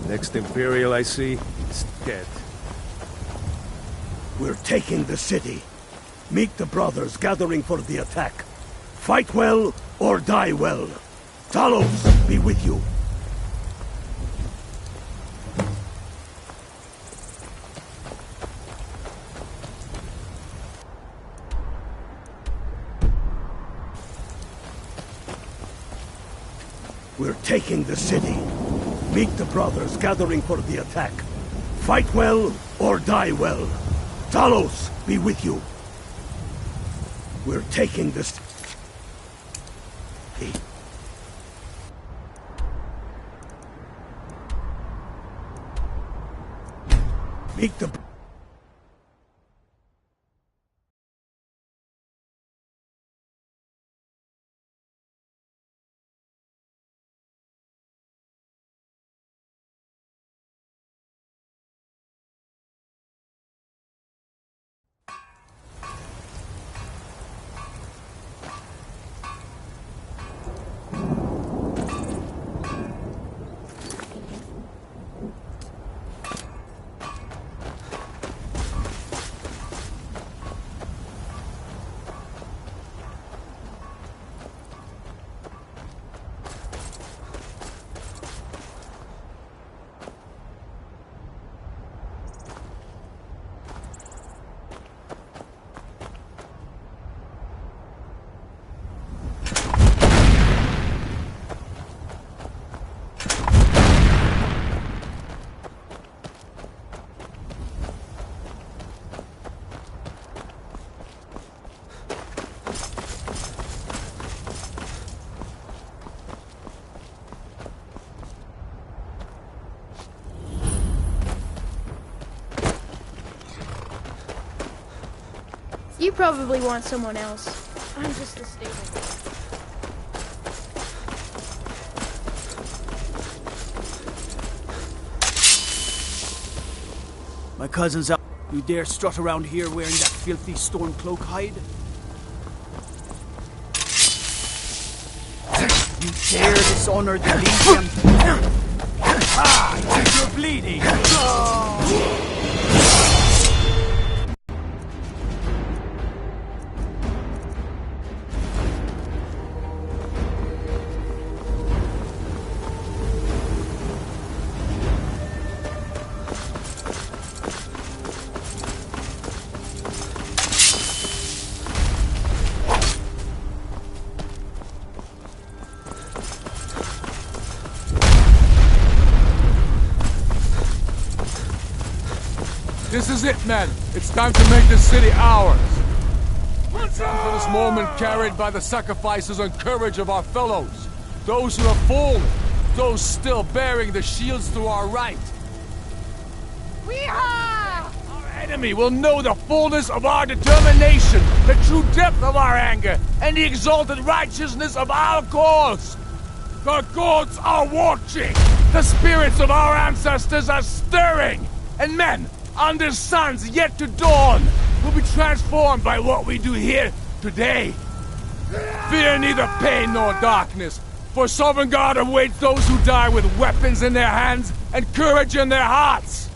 Next Imperial I see is dead. We're taking the city. Meet the brothers gathering for the attack. Fight well or die well. Talos be with you. We're taking the city. Meet the brothers gathering for the attack. Fight well or die well. Talos be with you. We're taking this. Meet the. You probably want someone else. I'm just a stable. My cousin's out. You dare strut around here wearing that filthy stormcloak hide? You dare dishonor the Legion? You're bleeding! This is it, men. It's time to make this city ours. We stand for this moment carried by the sacrifices and courage of our fellows. Those who have fallen. Those still bearing the shields to our right. Our enemy will know the fullness of our determination, the true depth of our anger, and the exalted righteousness of our cause. The gods are watching. The spirits of our ancestors are stirring. And men, under suns yet to dawn, will be transformed by what we do here today. Fear neither pain nor darkness, for Sovereign God awaits those who die with weapons in their hands and courage in their hearts.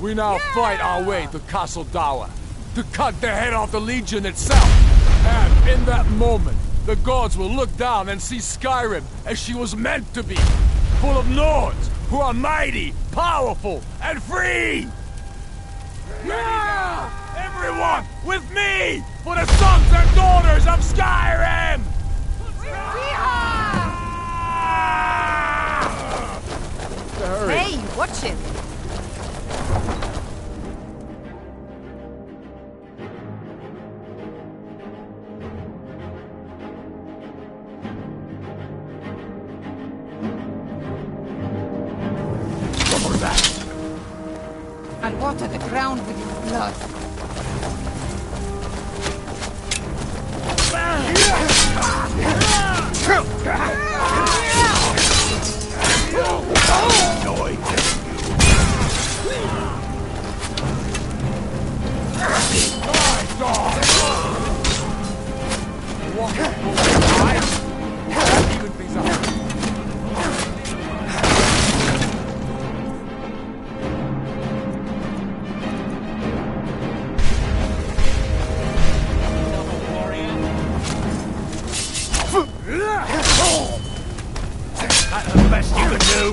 We now fight our way to Castle Dower, to cut the head off the Legion itself. And in that moment, the gods will look down and see Skyrim as she was meant to be, full of Nords who are mighty, powerful, and free! Yeah! Everyone, with me, for the sons and daughters of Skyrim! Hey, watch it! I'll water the ground with your blood. That's the best you can do.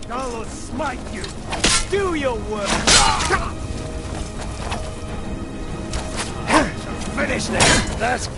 God will smite you. Do your work. Finish this. That's.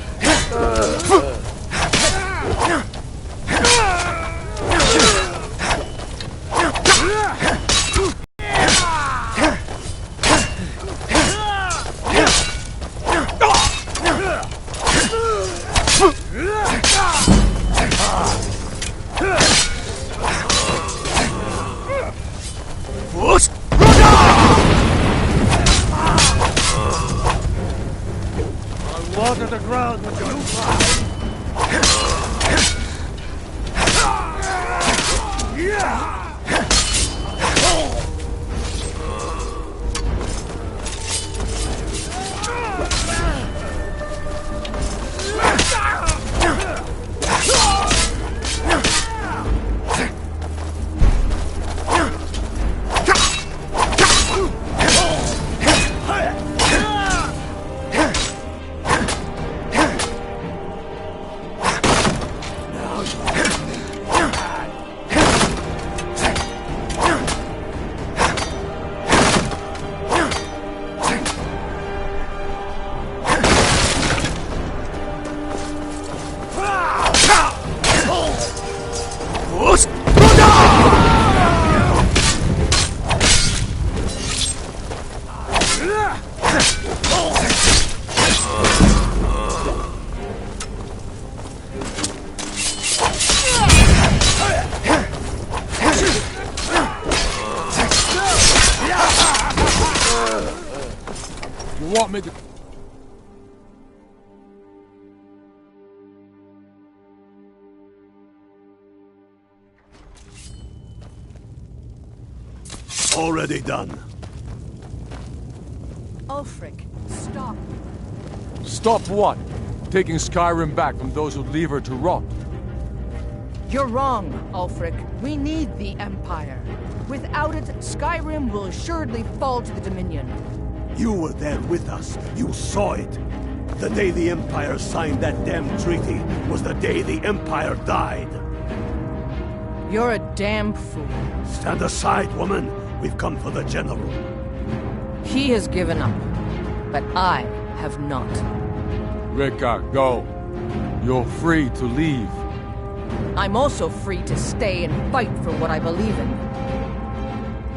Water the ground with your fire. You want me to... Already done. Ulfric, stop. Stop what? Taking Skyrim back from those who leave her to rot. You're wrong, Ulfric. We need the Empire. Without it, Skyrim will assuredly fall to the Dominion. You were there with us. You saw it. The day the Empire signed that damn treaty was the day the Empire died. You're a damn fool. Stand aside, woman. We've come for the General. He has given up, but I have not. Rika, go. You're free to leave. I'm also free to stay and fight for what I believe in.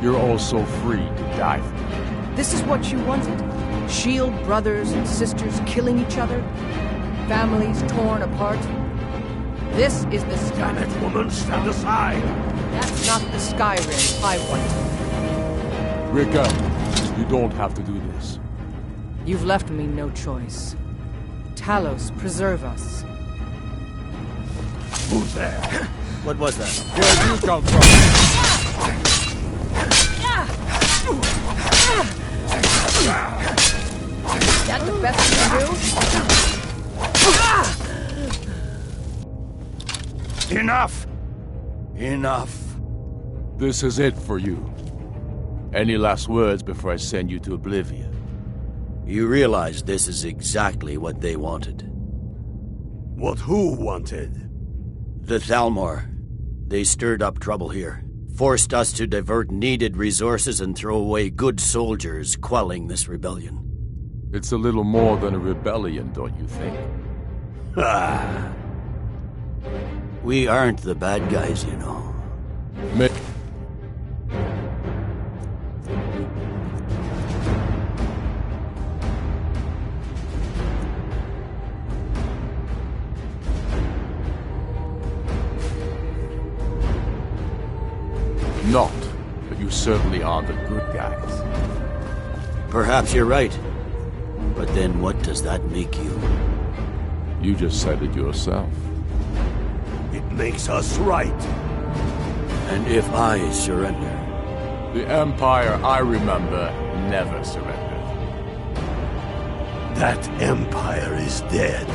You're also free to die for it. This is what you wanted? Shield brothers and sisters killing each other? Families torn apart? This is the Skyrim. Damn it, woman, stand aside! That's not the Skyrim I want. Rika, you don't have to do this. You've left me no choice. Talos, preserve us. Who's there? What was that? Where you come from? Is that the best you can do? Enough! Enough. This is it for you. Any last words before I send you to oblivion? You realize this is exactly what they wanted. What who wanted? The Thalmor. They stirred up trouble here. Forced us to divert needed resources and throw away good soldiers, quelling this rebellion. It's a little more than a rebellion, don't you think? Ah. We aren't the bad guys, you know. Not, but you certainly are the good guys. Perhaps you're right. But then what does that make you? You just said it yourself. It makes us right. And if I surrender? The Empire I remember never surrendered. That Empire is dead.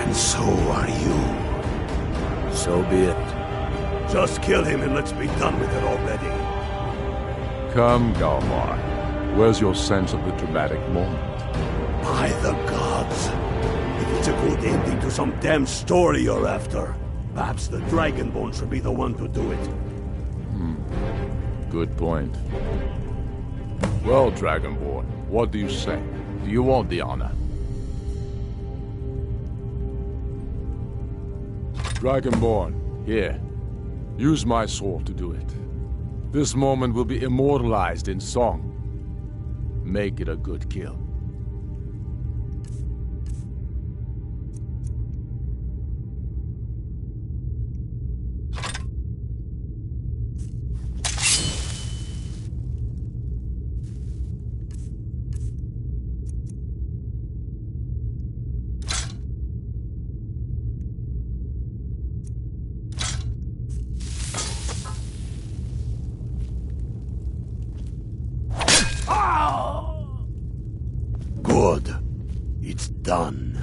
And so are you. So be it. Just kill him and let's be done with it already. Come, Galmar. Where's your sense of the dramatic moment? By the gods. If it's a good ending to some damn story you're after, perhaps the Dragonborn should be the one to do it. Good point. Well, Dragonborn, what do you say? Do you want the honor? Dragonborn, here. Use my sword to do it. This moment will be immortalized in song. Make it a good kill. Good. It's done.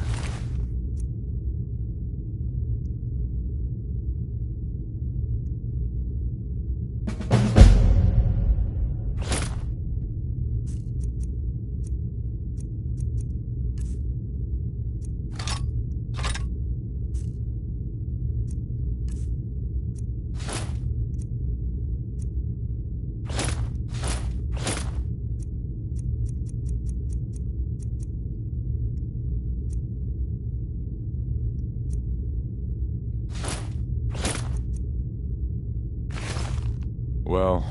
Well,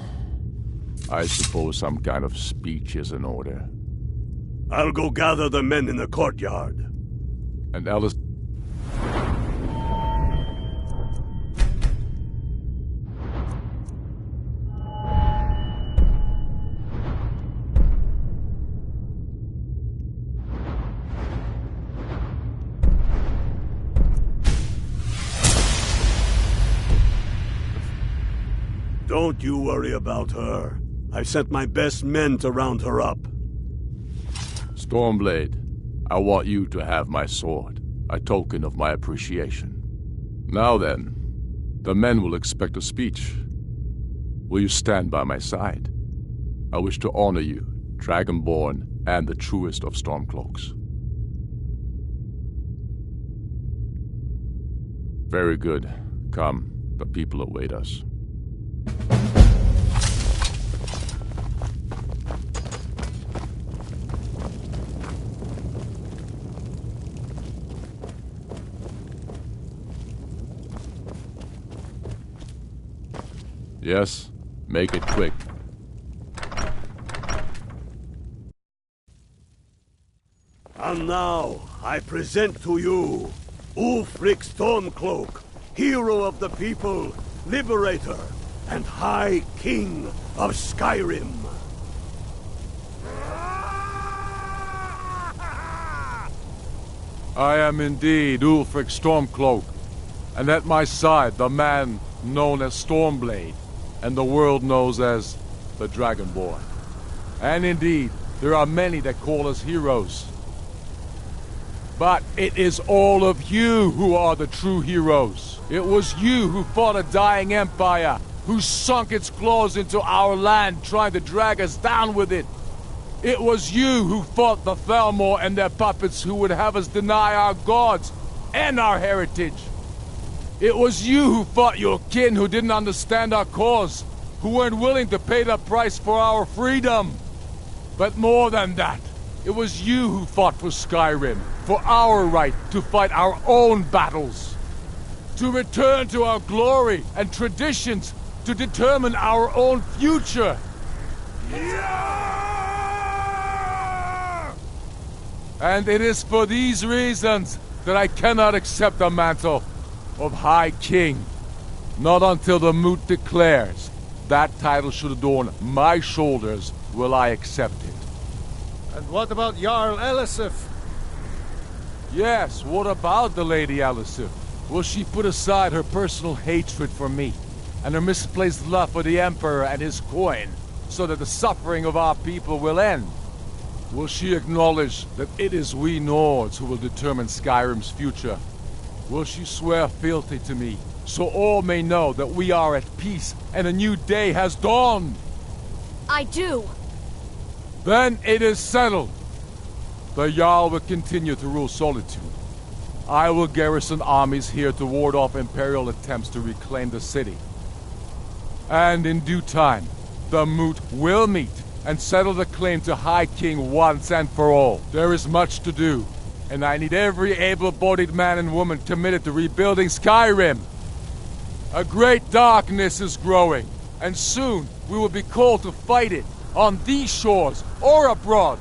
I suppose some kind of speech is in order. I'll go gather the men in the courtyard. And Alice... Don't you worry about her. I've sent my best men to round her up. Stormblade, I want you to have my sword, a token of my appreciation. Now then, the men will expect a speech. Will you stand by my side? I wish to honor you, Dragonborn and the truest of stormcloaks. Very good. Come, the people await us. Yes, make it quick. And now, I present to you Ulfric Stormcloak, hero of the people, liberator, and High King of Skyrim. I am indeed Ulfric Stormcloak, and at my side the man known as Stormblade, and the world knows as the Dragonborn. And indeed, there are many that call us heroes. But it is all of you who are the true heroes. It was you who fought a dying empire, who sunk its claws into our land trying to drag us down with it. It was you who fought the Thalmor and their puppets who would have us deny our gods and our heritage. It was you who fought your kin who didn't understand our cause, who weren't willing to pay the price for our freedom. But more than that, it was you who fought for Skyrim, for our right to fight our own battles, to return to our glory and traditions, to determine our own future. And it is for these reasons that I cannot accept the mantle of High King. Not until the Moot declares that title should adorn my shoulders will I accept it. And what about Jarl Elisif? Yes, what about the Lady Elisif? Will she put aside her personal hatred for me and her misplaced love for the Emperor and his coin so that the suffering of our people will end? Will she acknowledge that it is we Nords who will determine Skyrim's future? Will she swear fealty to me so all may know that we are at peace and a new day has dawned? I do. Then it is settled. The Jarl will continue to rule Solitude. I will garrison armies here to ward off Imperial attempts to reclaim the city. And in due time, the Moot will meet and settle the claim to High King once and for all. There is much to do, and I need every able-bodied man and woman committed to rebuilding Skyrim. A great darkness is growing, and soon we will be called to fight it, on these shores or abroad.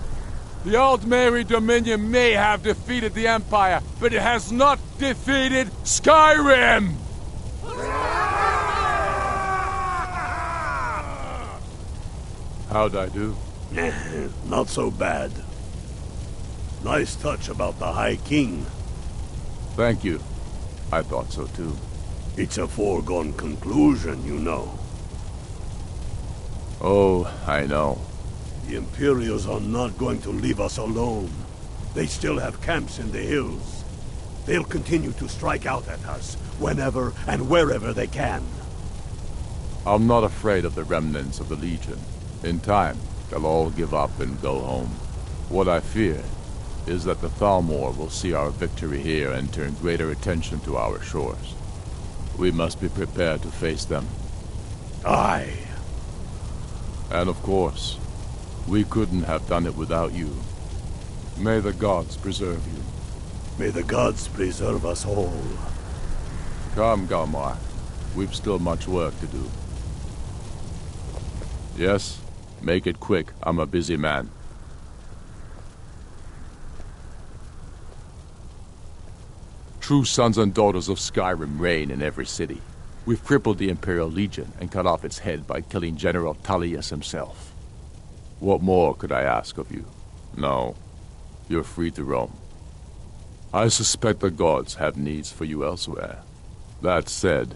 The Aldmeri Dominion may have defeated the Empire, but it has not defeated Skyrim! How'd I do? Not so bad. Nice touch about the High King. Thank you. I thought so too. It's a foregone conclusion, you know. Oh, I know. The Imperials are not going to leave us alone. They still have camps in the hills. They'll continue to strike out at us whenever and wherever they can. I'm not afraid of the remnants of the Legion. In time, they'll all give up and go home. What I fear is that the Thalmor will see our victory here and turn greater attention to our shores. We must be prepared to face them. Aye. And of course, we couldn't have done it without you. May the gods preserve you. May the gods preserve us all. Come, Galmar. We've still much work to do. Yes? Make it quick. I'm a busy man. True sons and daughters of Skyrim reign in every city. We've crippled the Imperial Legion and cut off its head by killing General Tullius himself. What more could I ask of you? No, you're free to roam. I suspect the gods have needs for you elsewhere. That said,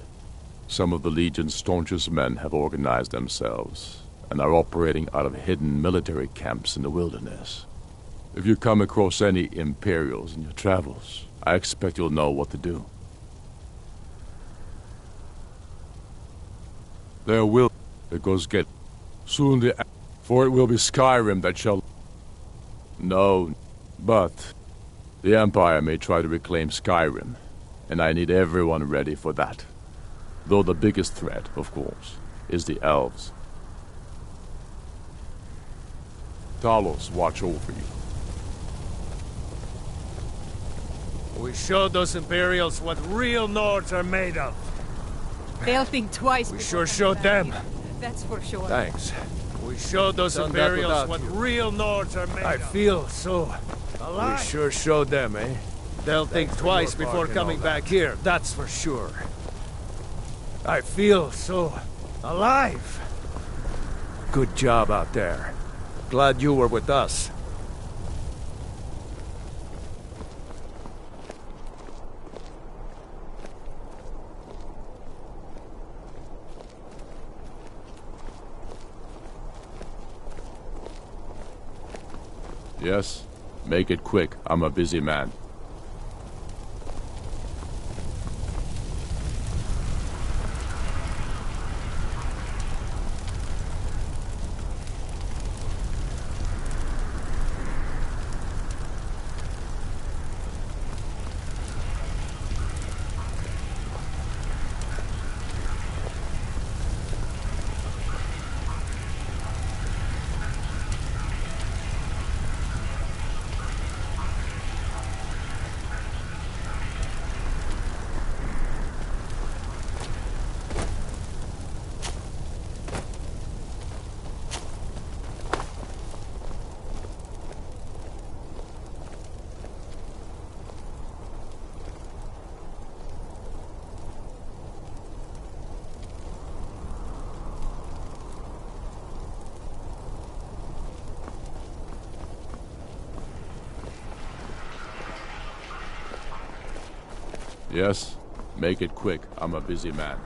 some of the Legion's staunchest men have organized themselves and are operating out of hidden military camps in the wilderness. If you come across any Imperials in your travels, I expect you'll know what to do. There will, because get soon for it will be Skyrim that shall. No, but the Empire may try to reclaim Skyrim, and I need everyone ready for that. Though the biggest threat, of course, is the elves. Talos watch over you. We showed those Imperials what real Nords are made of. They'll think twice. We sure showed them. That's for sure. Thanks. We showed those Imperials what real Nords are made of. I feel so alive. We sure showed them, eh? They'll think twice before coming back here, that's for sure. I feel so alive. Good job out there. Glad you were with us. Yes? Make it quick. I'm a busy man. Yes? Make it quick. I'm a busy man.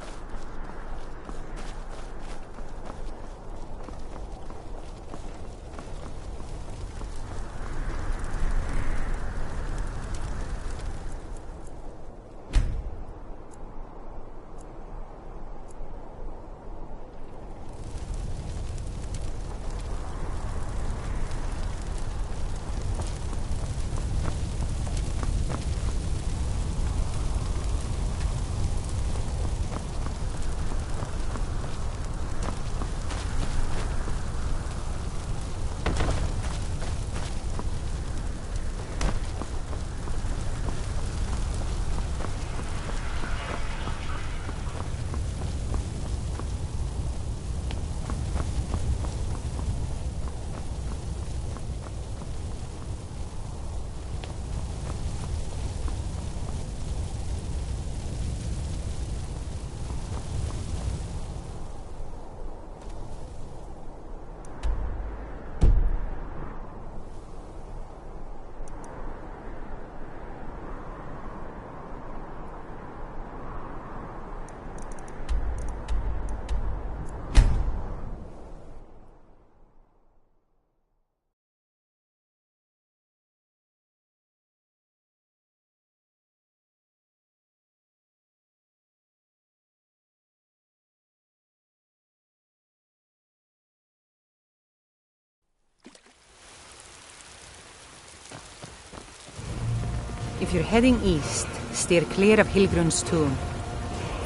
If you're heading east, steer clear of Hilgrun's tomb.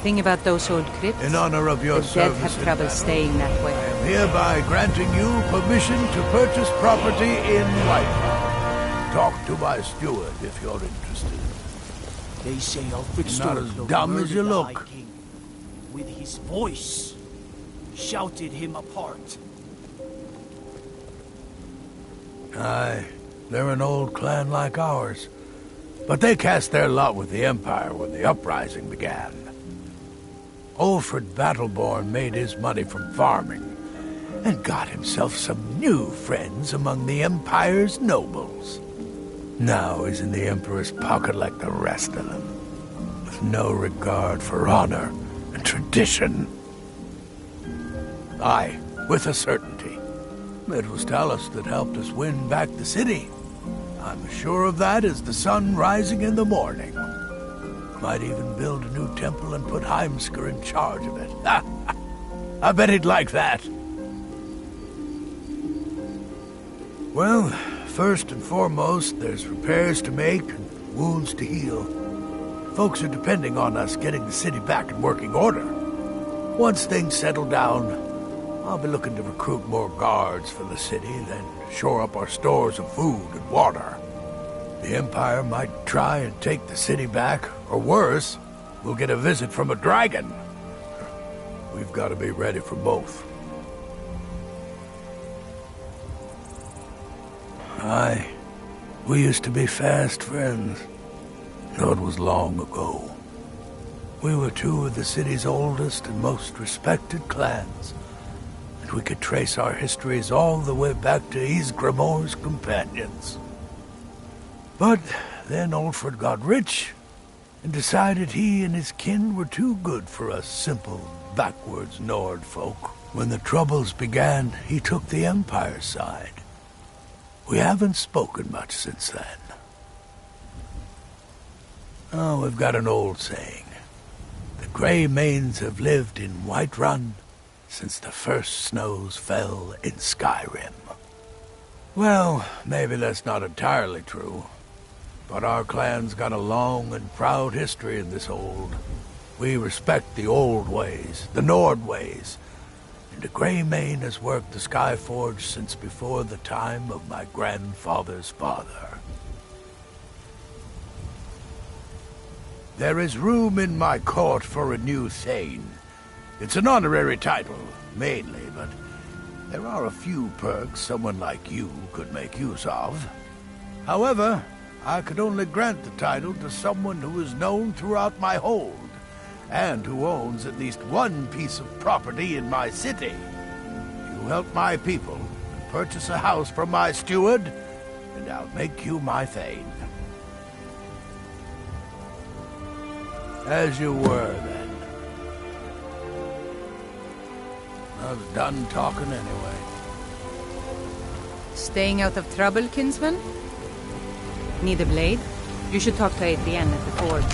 Thing about those old crypts? In honor of your the dead service have in trouble battle, staying that way. I am hereby granting you permission to purchase property in Whitehall. Talk to my steward if you're interested. They say Ulfric's Not as dumb as you look. King, with his voice, shouted him apart. Aye, they're an old clan like ours. But they cast their lot with the Empire when the uprising began. Ulfred Battleborn made his money from farming, and got himself some new friends among the Empire's nobles. Now he's in the Emperor's pocket like the rest of them, with no regard for honor and tradition. Aye, with a certainty. It was Talos that helped us win back the city. I'm as sure of that as the sun rising in the morning. Might even build a new temple and put Heimskr in charge of it. I bet he'd like that. Well, first and foremost, there's repairs to make and wounds to heal. Folks are depending on us getting the city back in working order. Once things settle down, I'll be looking to recruit more guards for the city, then shore up our stores of food and water. The Empire might try and take the city back, or worse, we'll get a visit from a dragon. we've got to be ready for both. Aye, we used to be fast friends, though it was long ago. We were two of the city's oldest and most respected clans, and we could trace our histories all the way back to Ysgramor's companions. But then Ulfred got rich and decided he and his kin were too good for us simple, backwards Nord folk. When the Troubles began, he took the Empire's side. We haven't spoken much since then. Oh, we've got an old saying. The Grey Manes have lived in Whiterun since the first snows fell in Skyrim. Well, maybe that's not entirely true. But our clan's got a long and proud history in this hold. We respect the old ways, the Nord ways, and the Grey Mane has worked the Skyforge since before the time of my grandfather's father. There is room in my court for a new Thane. It's an honorary title, mainly, but there are a few perks someone like you could make use of. However, I could only grant the title to someone who is known throughout my hold, and who owns at least one piece of property in my city. You help my people, and purchase a house from my steward, and I'll make you my Thane. As you were, then. I was done talking anyway. Staying out of trouble, kinsman? Need a blade? You should talk to Adrienne at the forge.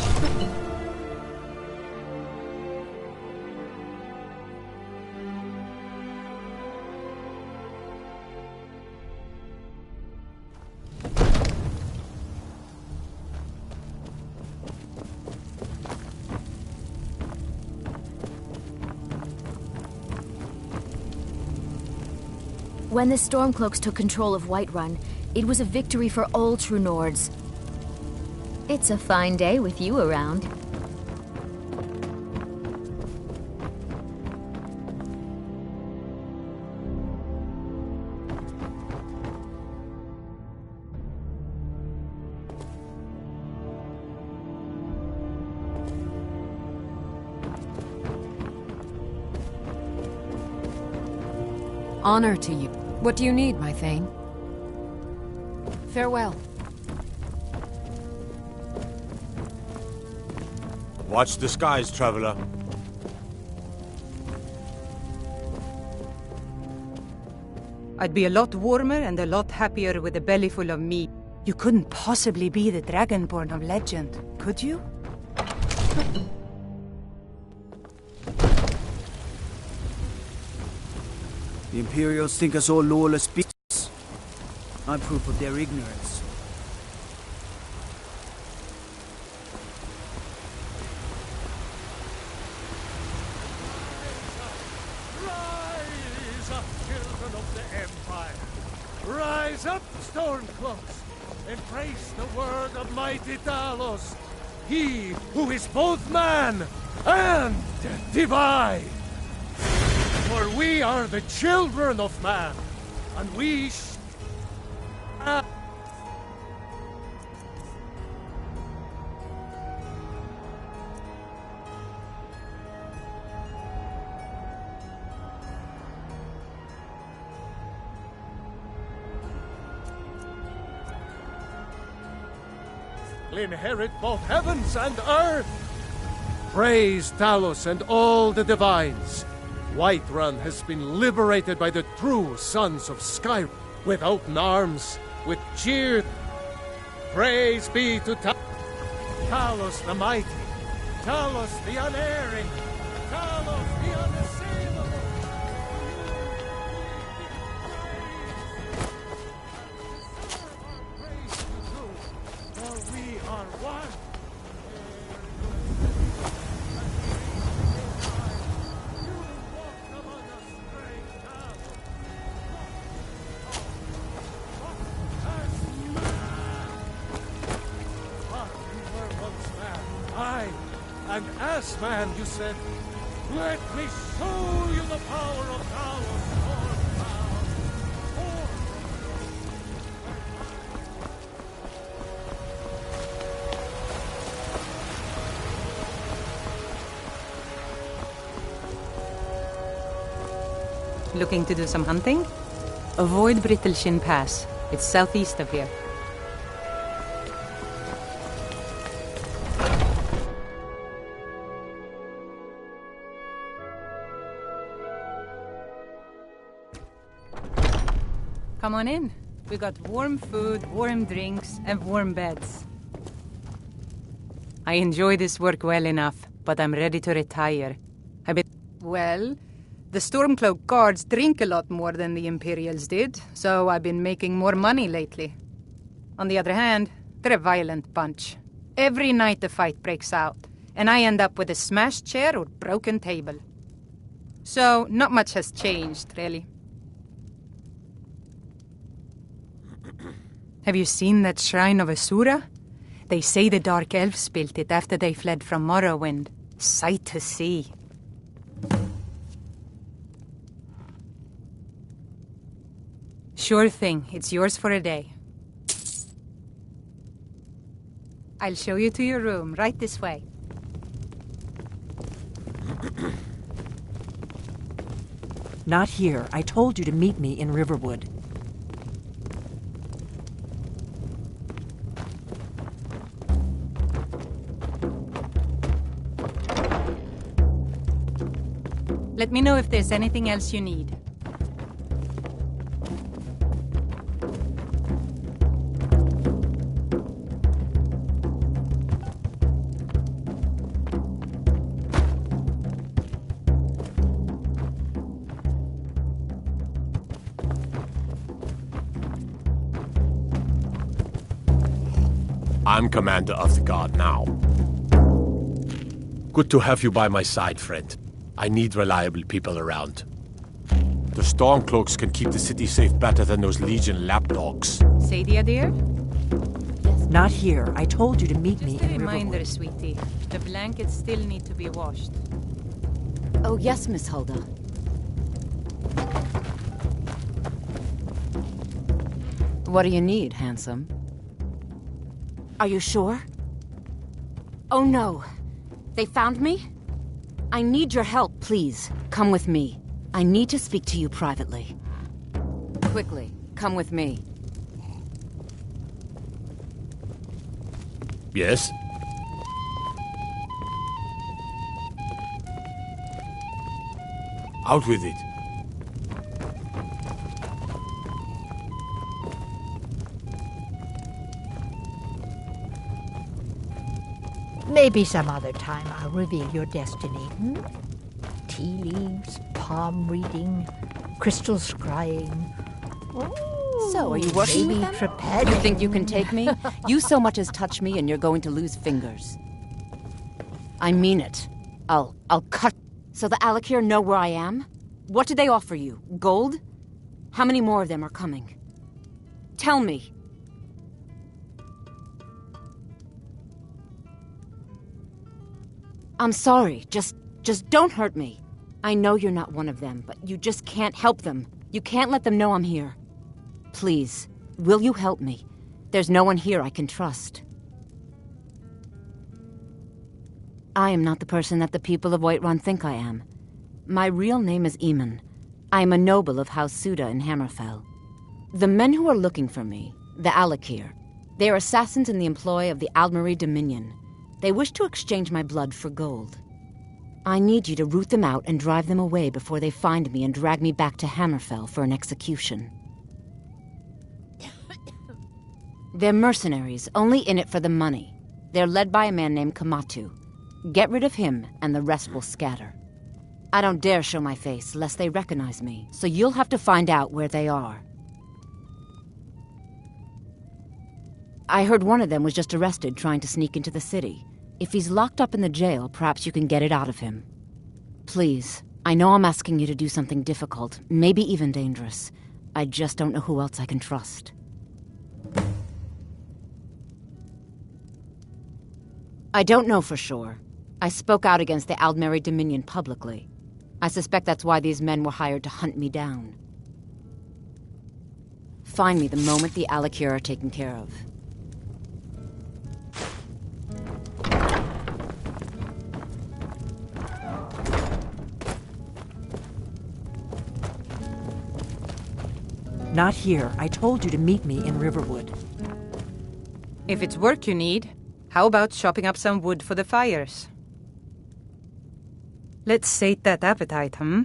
When the stormcloaks took control of Whiterun, it was a victory for all true Nords. It's a fine day with you around. Honor to you. What do you need, my Thane? Farewell. Watch the skies, traveler. I'd be a lot warmer and a lot happier with a belly full of meat. You couldn't possibly be the Dragonborn of legend, could you? The Imperials think us all lawless beasts. I'm proof of their ignorance. Rise up, children of the Empire! Rise up, stormcloaks! Embrace the word of mighty Talos! He who is both man and divine! For we are the children of man, and we inherit both heavens and earth. Praise Talos and all the divines. Whiterun has been liberated by the true sons of Skyrim, without arms, with cheer. Praise be to Talos the mighty, Talos the unerring, Talos the unassailable. For we are one. And as man, you said, Let me show you the power of Talos, Looking to do some hunting? Avoid Brittleshin Pass. It's southeast of here. Come on in. We got warm food, warm drinks, and warm beds. I enjoy this work well enough, but I'm ready to retire. Well, the stormcloak guards drink a lot more than the Imperials did, so I've been making more money lately. On the other hand, they're a violent bunch. Every night a fight breaks out, and I end up with a smashed chair or broken table. So, not much has changed, really. Have you seen that Shrine of Asura? They say the Dark Elves built it after they fled from Morrowind. Sight to see. Sure thing. It's yours for a day. I'll show you to your room, right this way. Not here. I told you to meet me in Riverwood. Let me know if there's anything else you need. I'm commander of the guard now. Good to have you by my side, friend. I need reliable people around. The stormcloaks can keep the city safe better than those Legion lapdogs. Sadia, dear? Not here. I told you to meet me Just a in reminder, Riverwood. sweetie. The blankets still need to be washed. Oh, yes, Miss Hulda. What do you need, handsome? Are you sure? Oh, no. They found me? I need your help, please. Come with me. I need to speak to you privately. Quickly, come with me. Yes? Out with it. Maybe some other time I'll reveal your destiny. Tea leaves, palm reading, crystal scrying. So, are you working with them? Trepanning. You think you can take me? You so much as touch me and you're going to lose fingers. I mean it. I'll cut. So the Alakir know where I am? What did they offer you? Gold? How many more of them are coming? Tell me. I'm sorry. Just don't hurt me. I know you're not one of them, but you just can't help them. You can't let them know I'm here. Please, will you help me? There's no one here I can trust. I am not the person that the people of Whiterun think I am. My real name is Eamon. I am a noble of House Suda in Hammerfell. The men who are looking for me, the Alakir, they are assassins in the employ of the Aldmeri Dominion. They wish to exchange my blood for gold. I need you to root them out and drive them away before they find me and drag me back to Hammerfell for an execution. They're mercenaries, only in it for the money. They're led by a man named Kamatu. Get rid of him, and the rest will scatter. I don't dare show my face, lest they recognize me, so you'll have to find out where they are. I heard one of them was just arrested trying to sneak into the city. If he's locked up in the jail, perhaps you can get it out of him. Please, I know I'm asking you to do something difficult, maybe even dangerous. I just don't know who else I can trust. I don't know for sure. I spoke out against the Aldmeri Dominion publicly. I suspect that's why these men were hired to hunt me down. Find me the moment the Alakir are taken care of. Not here. I told you to meet me in Riverwood. If it's work you need, how about chopping up some wood for the fires? Let's sate that appetite, hmm?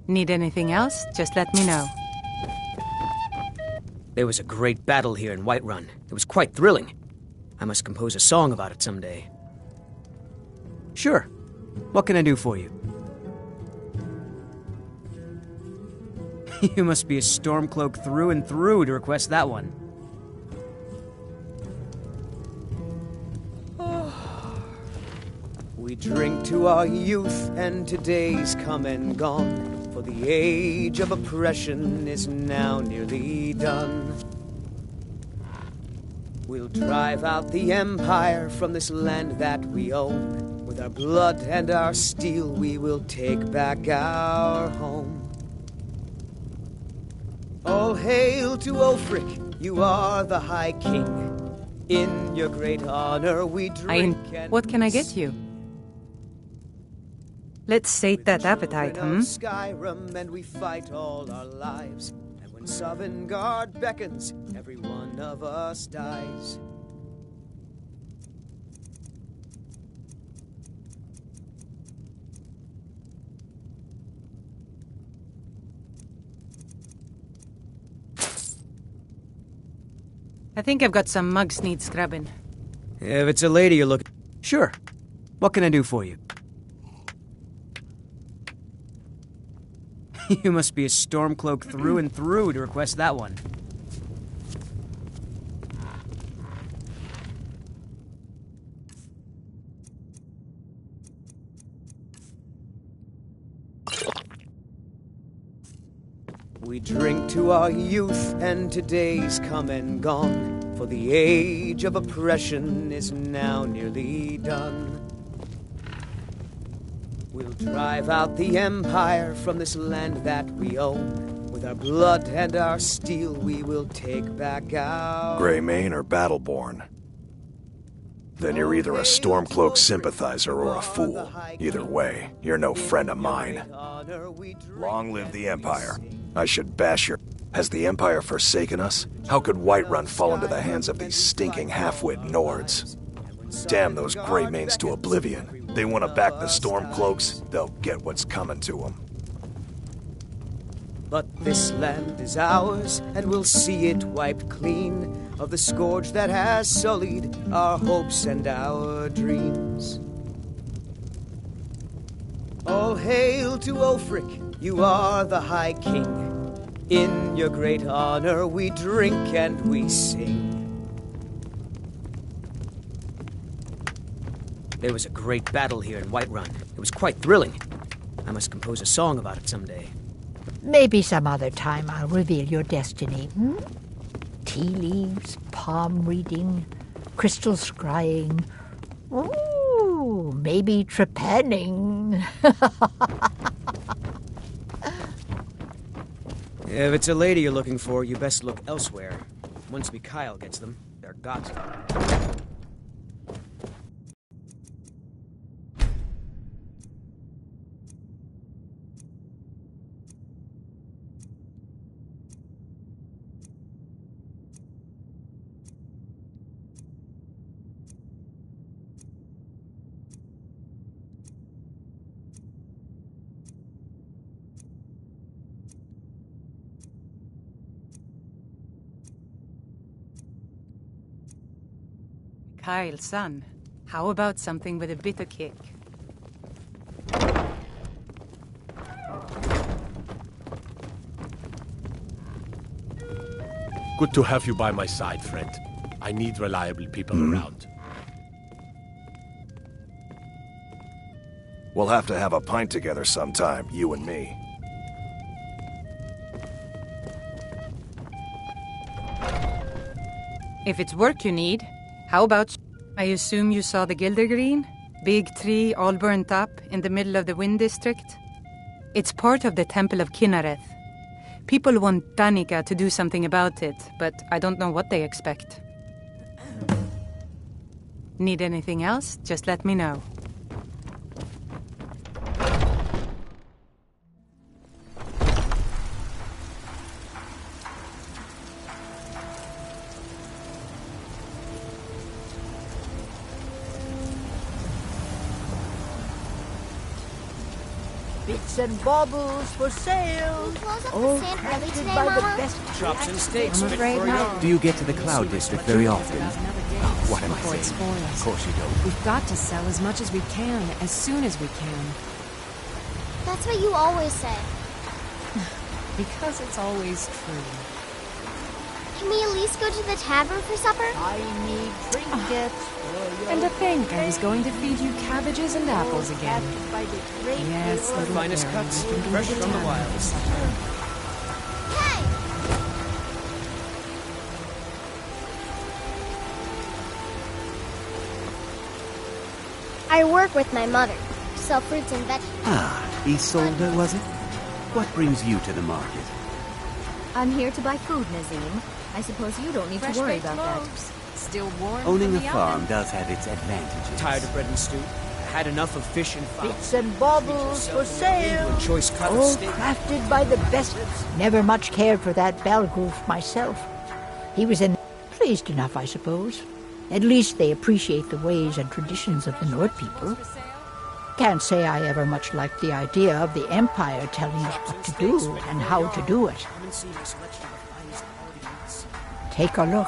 Need anything else? Just let me know. There was a great battle here in Whiterun. It was quite thrilling. I must compose a song about it someday. Sure. What can I do for you? You must be a stormcloak through and through to request that one. We drink to our youth and today's come and gone. For the age of oppression is now nearly done. We'll drive out the Empire from this land that we own. With our blood and our steel we will take back our home. All hail to Ulfric, you are the High King. In your great honor we drink What can I get you? Let's sate that appetite, hmm? Skyrim and we fight all our lives. And when Sovngarde beckons, every one of us dies. I think I've got some mugs need scrubbing. If it's a lady you're looking... Sure. What can I do for you? You must be a stormcloak through and through to request that one. We drink to our youth and today's come and gone. For the age of oppression is now nearly done. We'll drive out the Empire from this land that we own. With our blood and our steel we will take back our... Greymane or Battleborn? Then you're either a Stormcloak sympathizer or a fool. Either way, you're no friend of mine. Long live the Empire. I should bash your... Has the Empire forsaken us? How could Whiterun fall into the hands of these stinking half-wit Nords? Damn those Greymanes to oblivion. They want to back the Stormcloaks, they'll get what's coming to them. But this land is ours, and we'll see it wiped clean of the scourge that has sullied our hopes and our dreams. All hail to Ulfric, you are the High King. In your great honor we drink and we sing. There was a great battle here in Whiterun. It was quite thrilling. I must compose a song about it someday. Maybe some other time I'll reveal your destiny, hmm? Tea leaves, palm reading, crystal scrying. Ooh, maybe trepanning. If it's a lady you're looking for, you best look elsewhere. Once Mikhail gets them, they're got. versatile son. How about something with a bitter kick? Good to have you by my side, friend. I need reliable people around. We'll have to have a pint together sometime, you and me. If it's work you need, how about... I assume you saw the Gildergreen? Big tree all burnt up in the middle of the Wind District? It's part of the Temple of Kinnareth. People want Danica to do something about it, but I don't know what they expect. Need anything else? Just let me know. Bits and baubles for sale. All crafted by the best chops and steaks. I'm afraid not. Do you get to the Cloud District very often? Oh, what am I saying? Of course you don't. We've got to sell as much as we can, as soon as we can. That's what you always say. Because it's always true. Can we at least go to the tavern for supper? I need trinkets. And to think I was going to feed you cabbages and apples again. Yes, little finest Baron, cuts, we can go fresh to from the town wild. for supper. I work with my mother. Sell fruits and vegetables. Ah, Isolde, was it? What brings you to the market? I'm here to buy food, Nazim. I suppose you don't need to worry about that. Still warm Owning from a the farm oven. does have its advantages. Tired of bread and stew? Had enough of fish and fowl. Bits and baubles for sale. A choice cut of All steak. crafted by the best. Never much cared for that Balgroof myself. He was pleased enough, I suppose. At least they appreciate the ways and traditions of the Nord people. Can't say I ever much liked the idea of the Empire telling us what to do and how to do it. Take a look.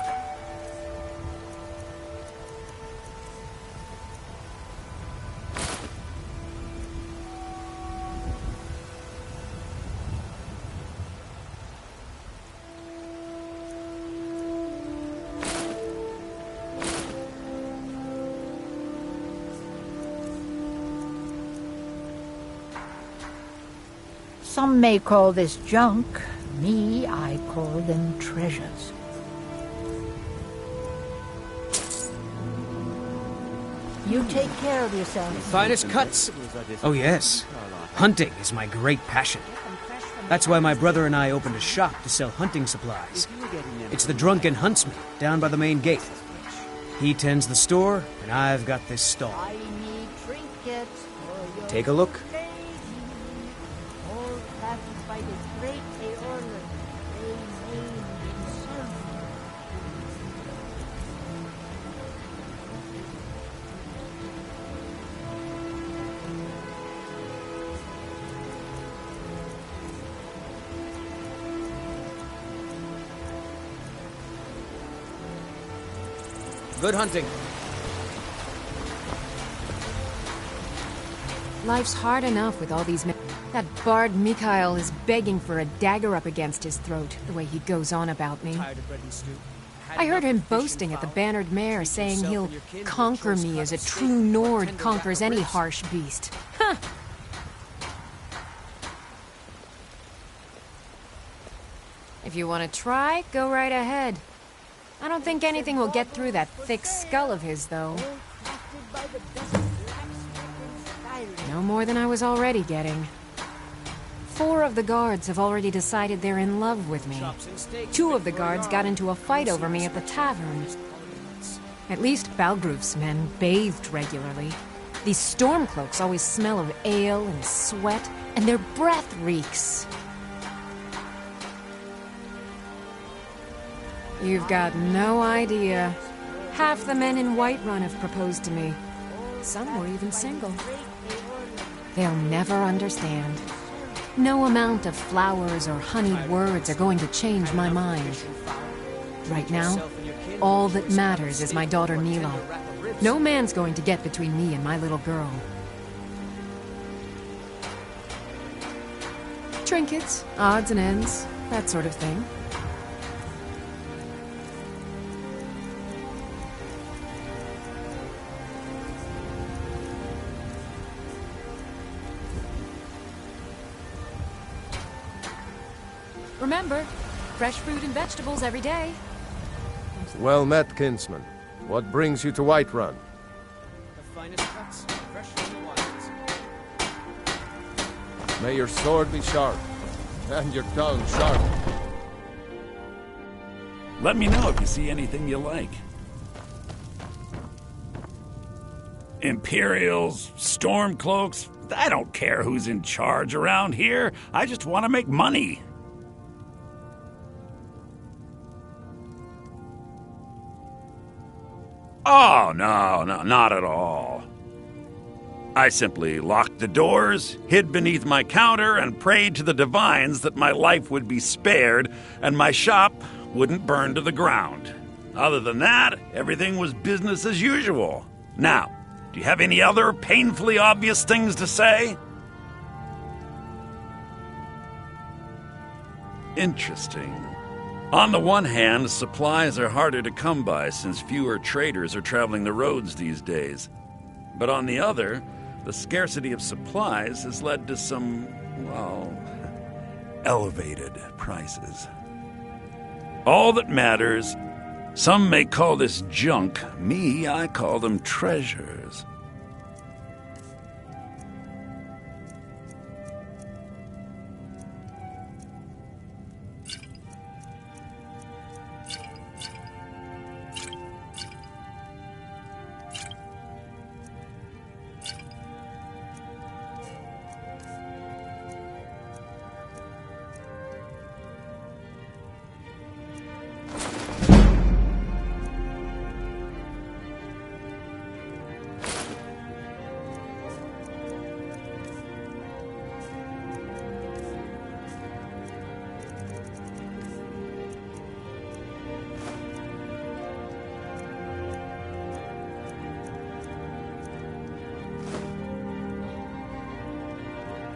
Some may call this junk. Me, I call them treasures. You take care of yourself. Finest cuts. Oh, yes. Hunting is my great passion. That's why my brother and I opened a shop to sell hunting supplies. It's the Drunken Huntsman down by the main gate. He tends the store, and I've got this stall. I need trinkets for your Take a look. lady. All crafted by the great Eorlund. They named in service. Good hunting. Life's hard enough with all these men. That bard Mikhail is begging for a dagger up against his throat, the way he goes on about me. Tired of bread and stew. I heard him boasting at the Bannered Mare, saying he'll conquer me as a true Nord conquers any harsh beast. Huh! If you want to try, go right ahead. I don't think anything will get through that thick skull of his, though. No more than I was already getting. 4 of the guards have already decided they're in love with me. 2 of the guards got into a fight over me at the tavern. At least Balgroof's men bathed regularly. These stormcloaks always smell of ale and sweat, and their breath reeks. You've got no idea. Half the men in Whiterun have proposed to me. Some were even single. They'll never understand. No amount of flowers or honeyed words are going to change my mind. Right now, all that matters is my daughter Nila. No man's going to get between me and my little girl. Trinkets, odds and ends, that sort of thing. Remember, fresh fruit and vegetables every day. Well met, kinsman. What brings you to Whiterun? The finest cuts, fresh from the wilds. May your sword be sharp, and your tongue sharp. Let me know if you see anything you like. Imperials, stormcloaks, I don't care who's in charge around here. I just want to make money. Oh, no, not at all. I simply locked the doors, hid beneath my counter, and prayed to the divines that my life would be spared and my shop wouldn't burn to the ground. Other than that, everything was business as usual. Now, do you have any other painfully obvious things to say? Interesting. On the one hand, supplies are harder to come by since fewer traders are traveling the roads these days. But on the other, the scarcity of supplies has led to some, well, elevated prices. All that matters, some may call this junk. Me, I call them treasures.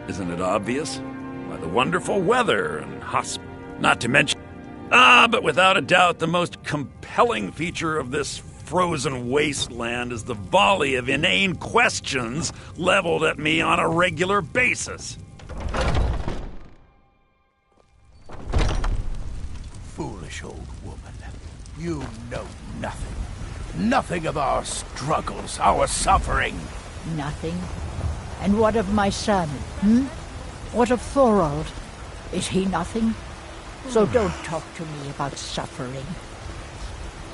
Isn't it obvious? By the wonderful weather and not to mention... but without a doubt, the most compelling feature of this frozen wasteland is the volley of inane questions leveled at me on a regular basis. Foolish old woman. You know nothing. Nothing of our struggles, our suffering. Nothing? And what of my son, What of Thorald? Is he nothing? So don't talk to me about suffering.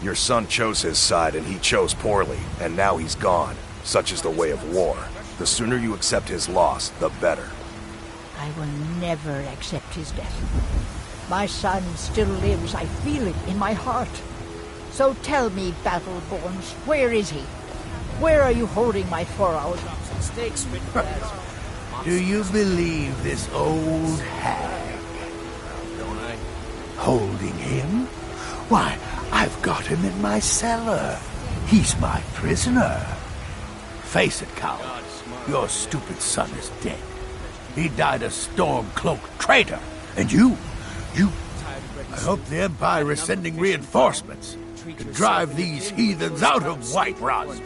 Your son chose his side and he chose poorly, and now he's gone. Such is the way of war. The sooner you accept his loss, the better. I will never accept his death. My son still lives, I feel it in my heart. So tell me, Battleborns, where is he? Where are you holding my Thorald? Do you believe this old hag? Don't I? Holding him? Why, I've got him in my cellar. He's my prisoner. Face it, coward. Your stupid son is dead. He died a stormcloak traitor. And you... I hope the Empire is sending reinforcements to drive these heathens out of Whiterun.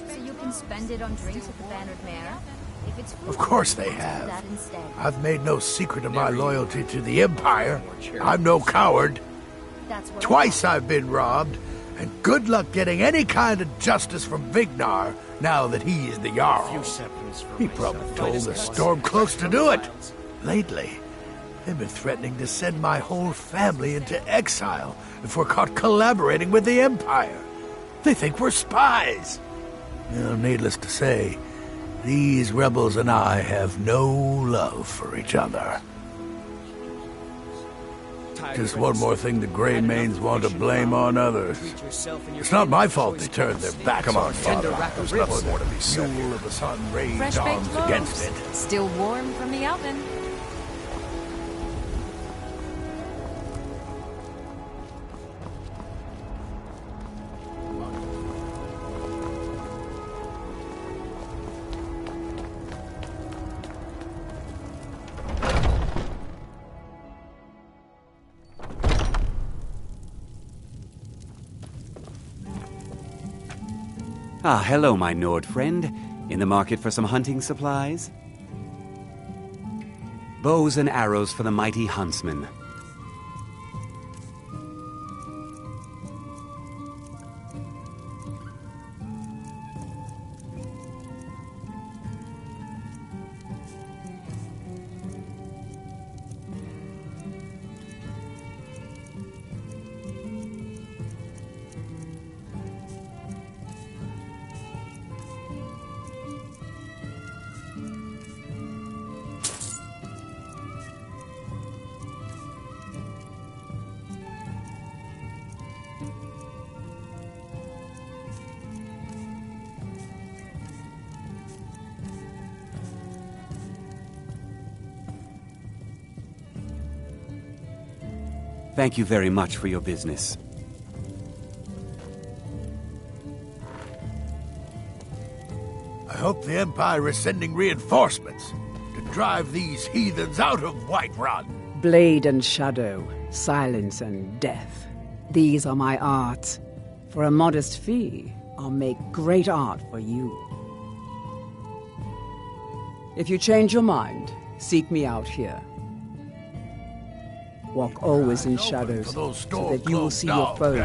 So you can spend it on drinks at the Bannered Mare? If it's Of course they have. that instead. I've made no secret of my loyalty to the Empire. I'm no coward. That's what Twice I've been robbed, and good luck getting any kind of justice from Vignar now that he is the Jarl. He probably told the Stormcloaks to do it. Lately, they've been threatening to send my whole family into exile if we're caught collaborating with the Empire. They think we're spies. Well, needless to say, these rebels and I have no love for each other. Just one more thing the Grey Manes want to blame on others. It's not my fault they turned their backs on Father. There's nothing more to be said. Fuel of the sun raised Fresh-baked arms loaves, against it. still warm from the oven. Ah, hello, my Nord friend. In the market for some hunting supplies? Bows and arrows for the mighty huntsman. Thank you very much for your business. I hope the Empire is sending reinforcements to drive these heathens out of Whiterun. Blade and shadow, silence and death. These are my arts. For a modest fee, I'll make great art for you. If you change your mind, seek me out here. Walk always in shadows, so that you will see your foes.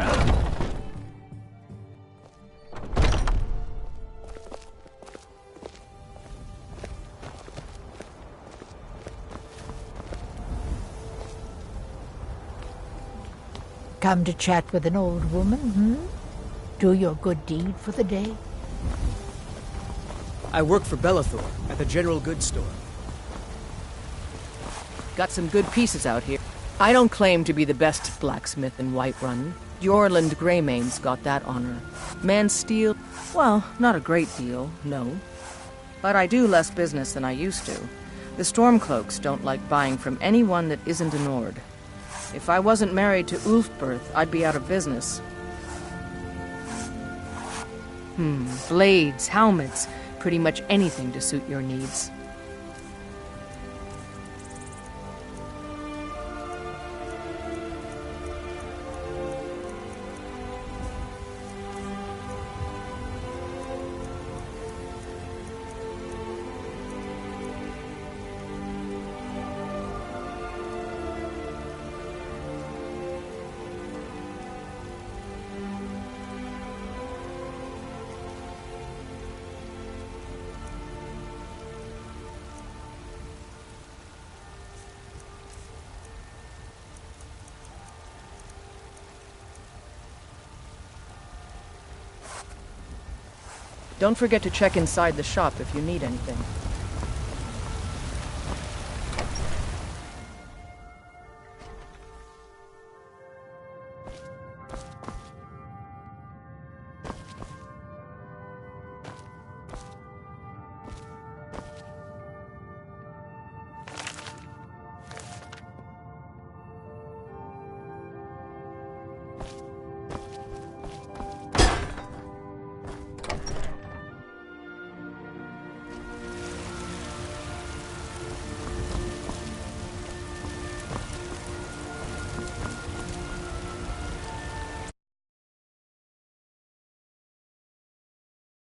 Come to chat with an old woman, Do your good deed for the day. I work for Bellathor at the general goods store. Got some good pieces out here. I don't claim to be the best blacksmith in Whiterun. Jorland Greymane's got that honor. Man steel, well, not a great deal, no. But I do less business than I used to. The Stormcloaks don't like buying from anyone that isn't a Nord. If I wasn't married to Ulfberth, I'd be out of business. Blades, helmets, pretty much anything to suit your needs. Don't forget to check inside the shop if you need anything.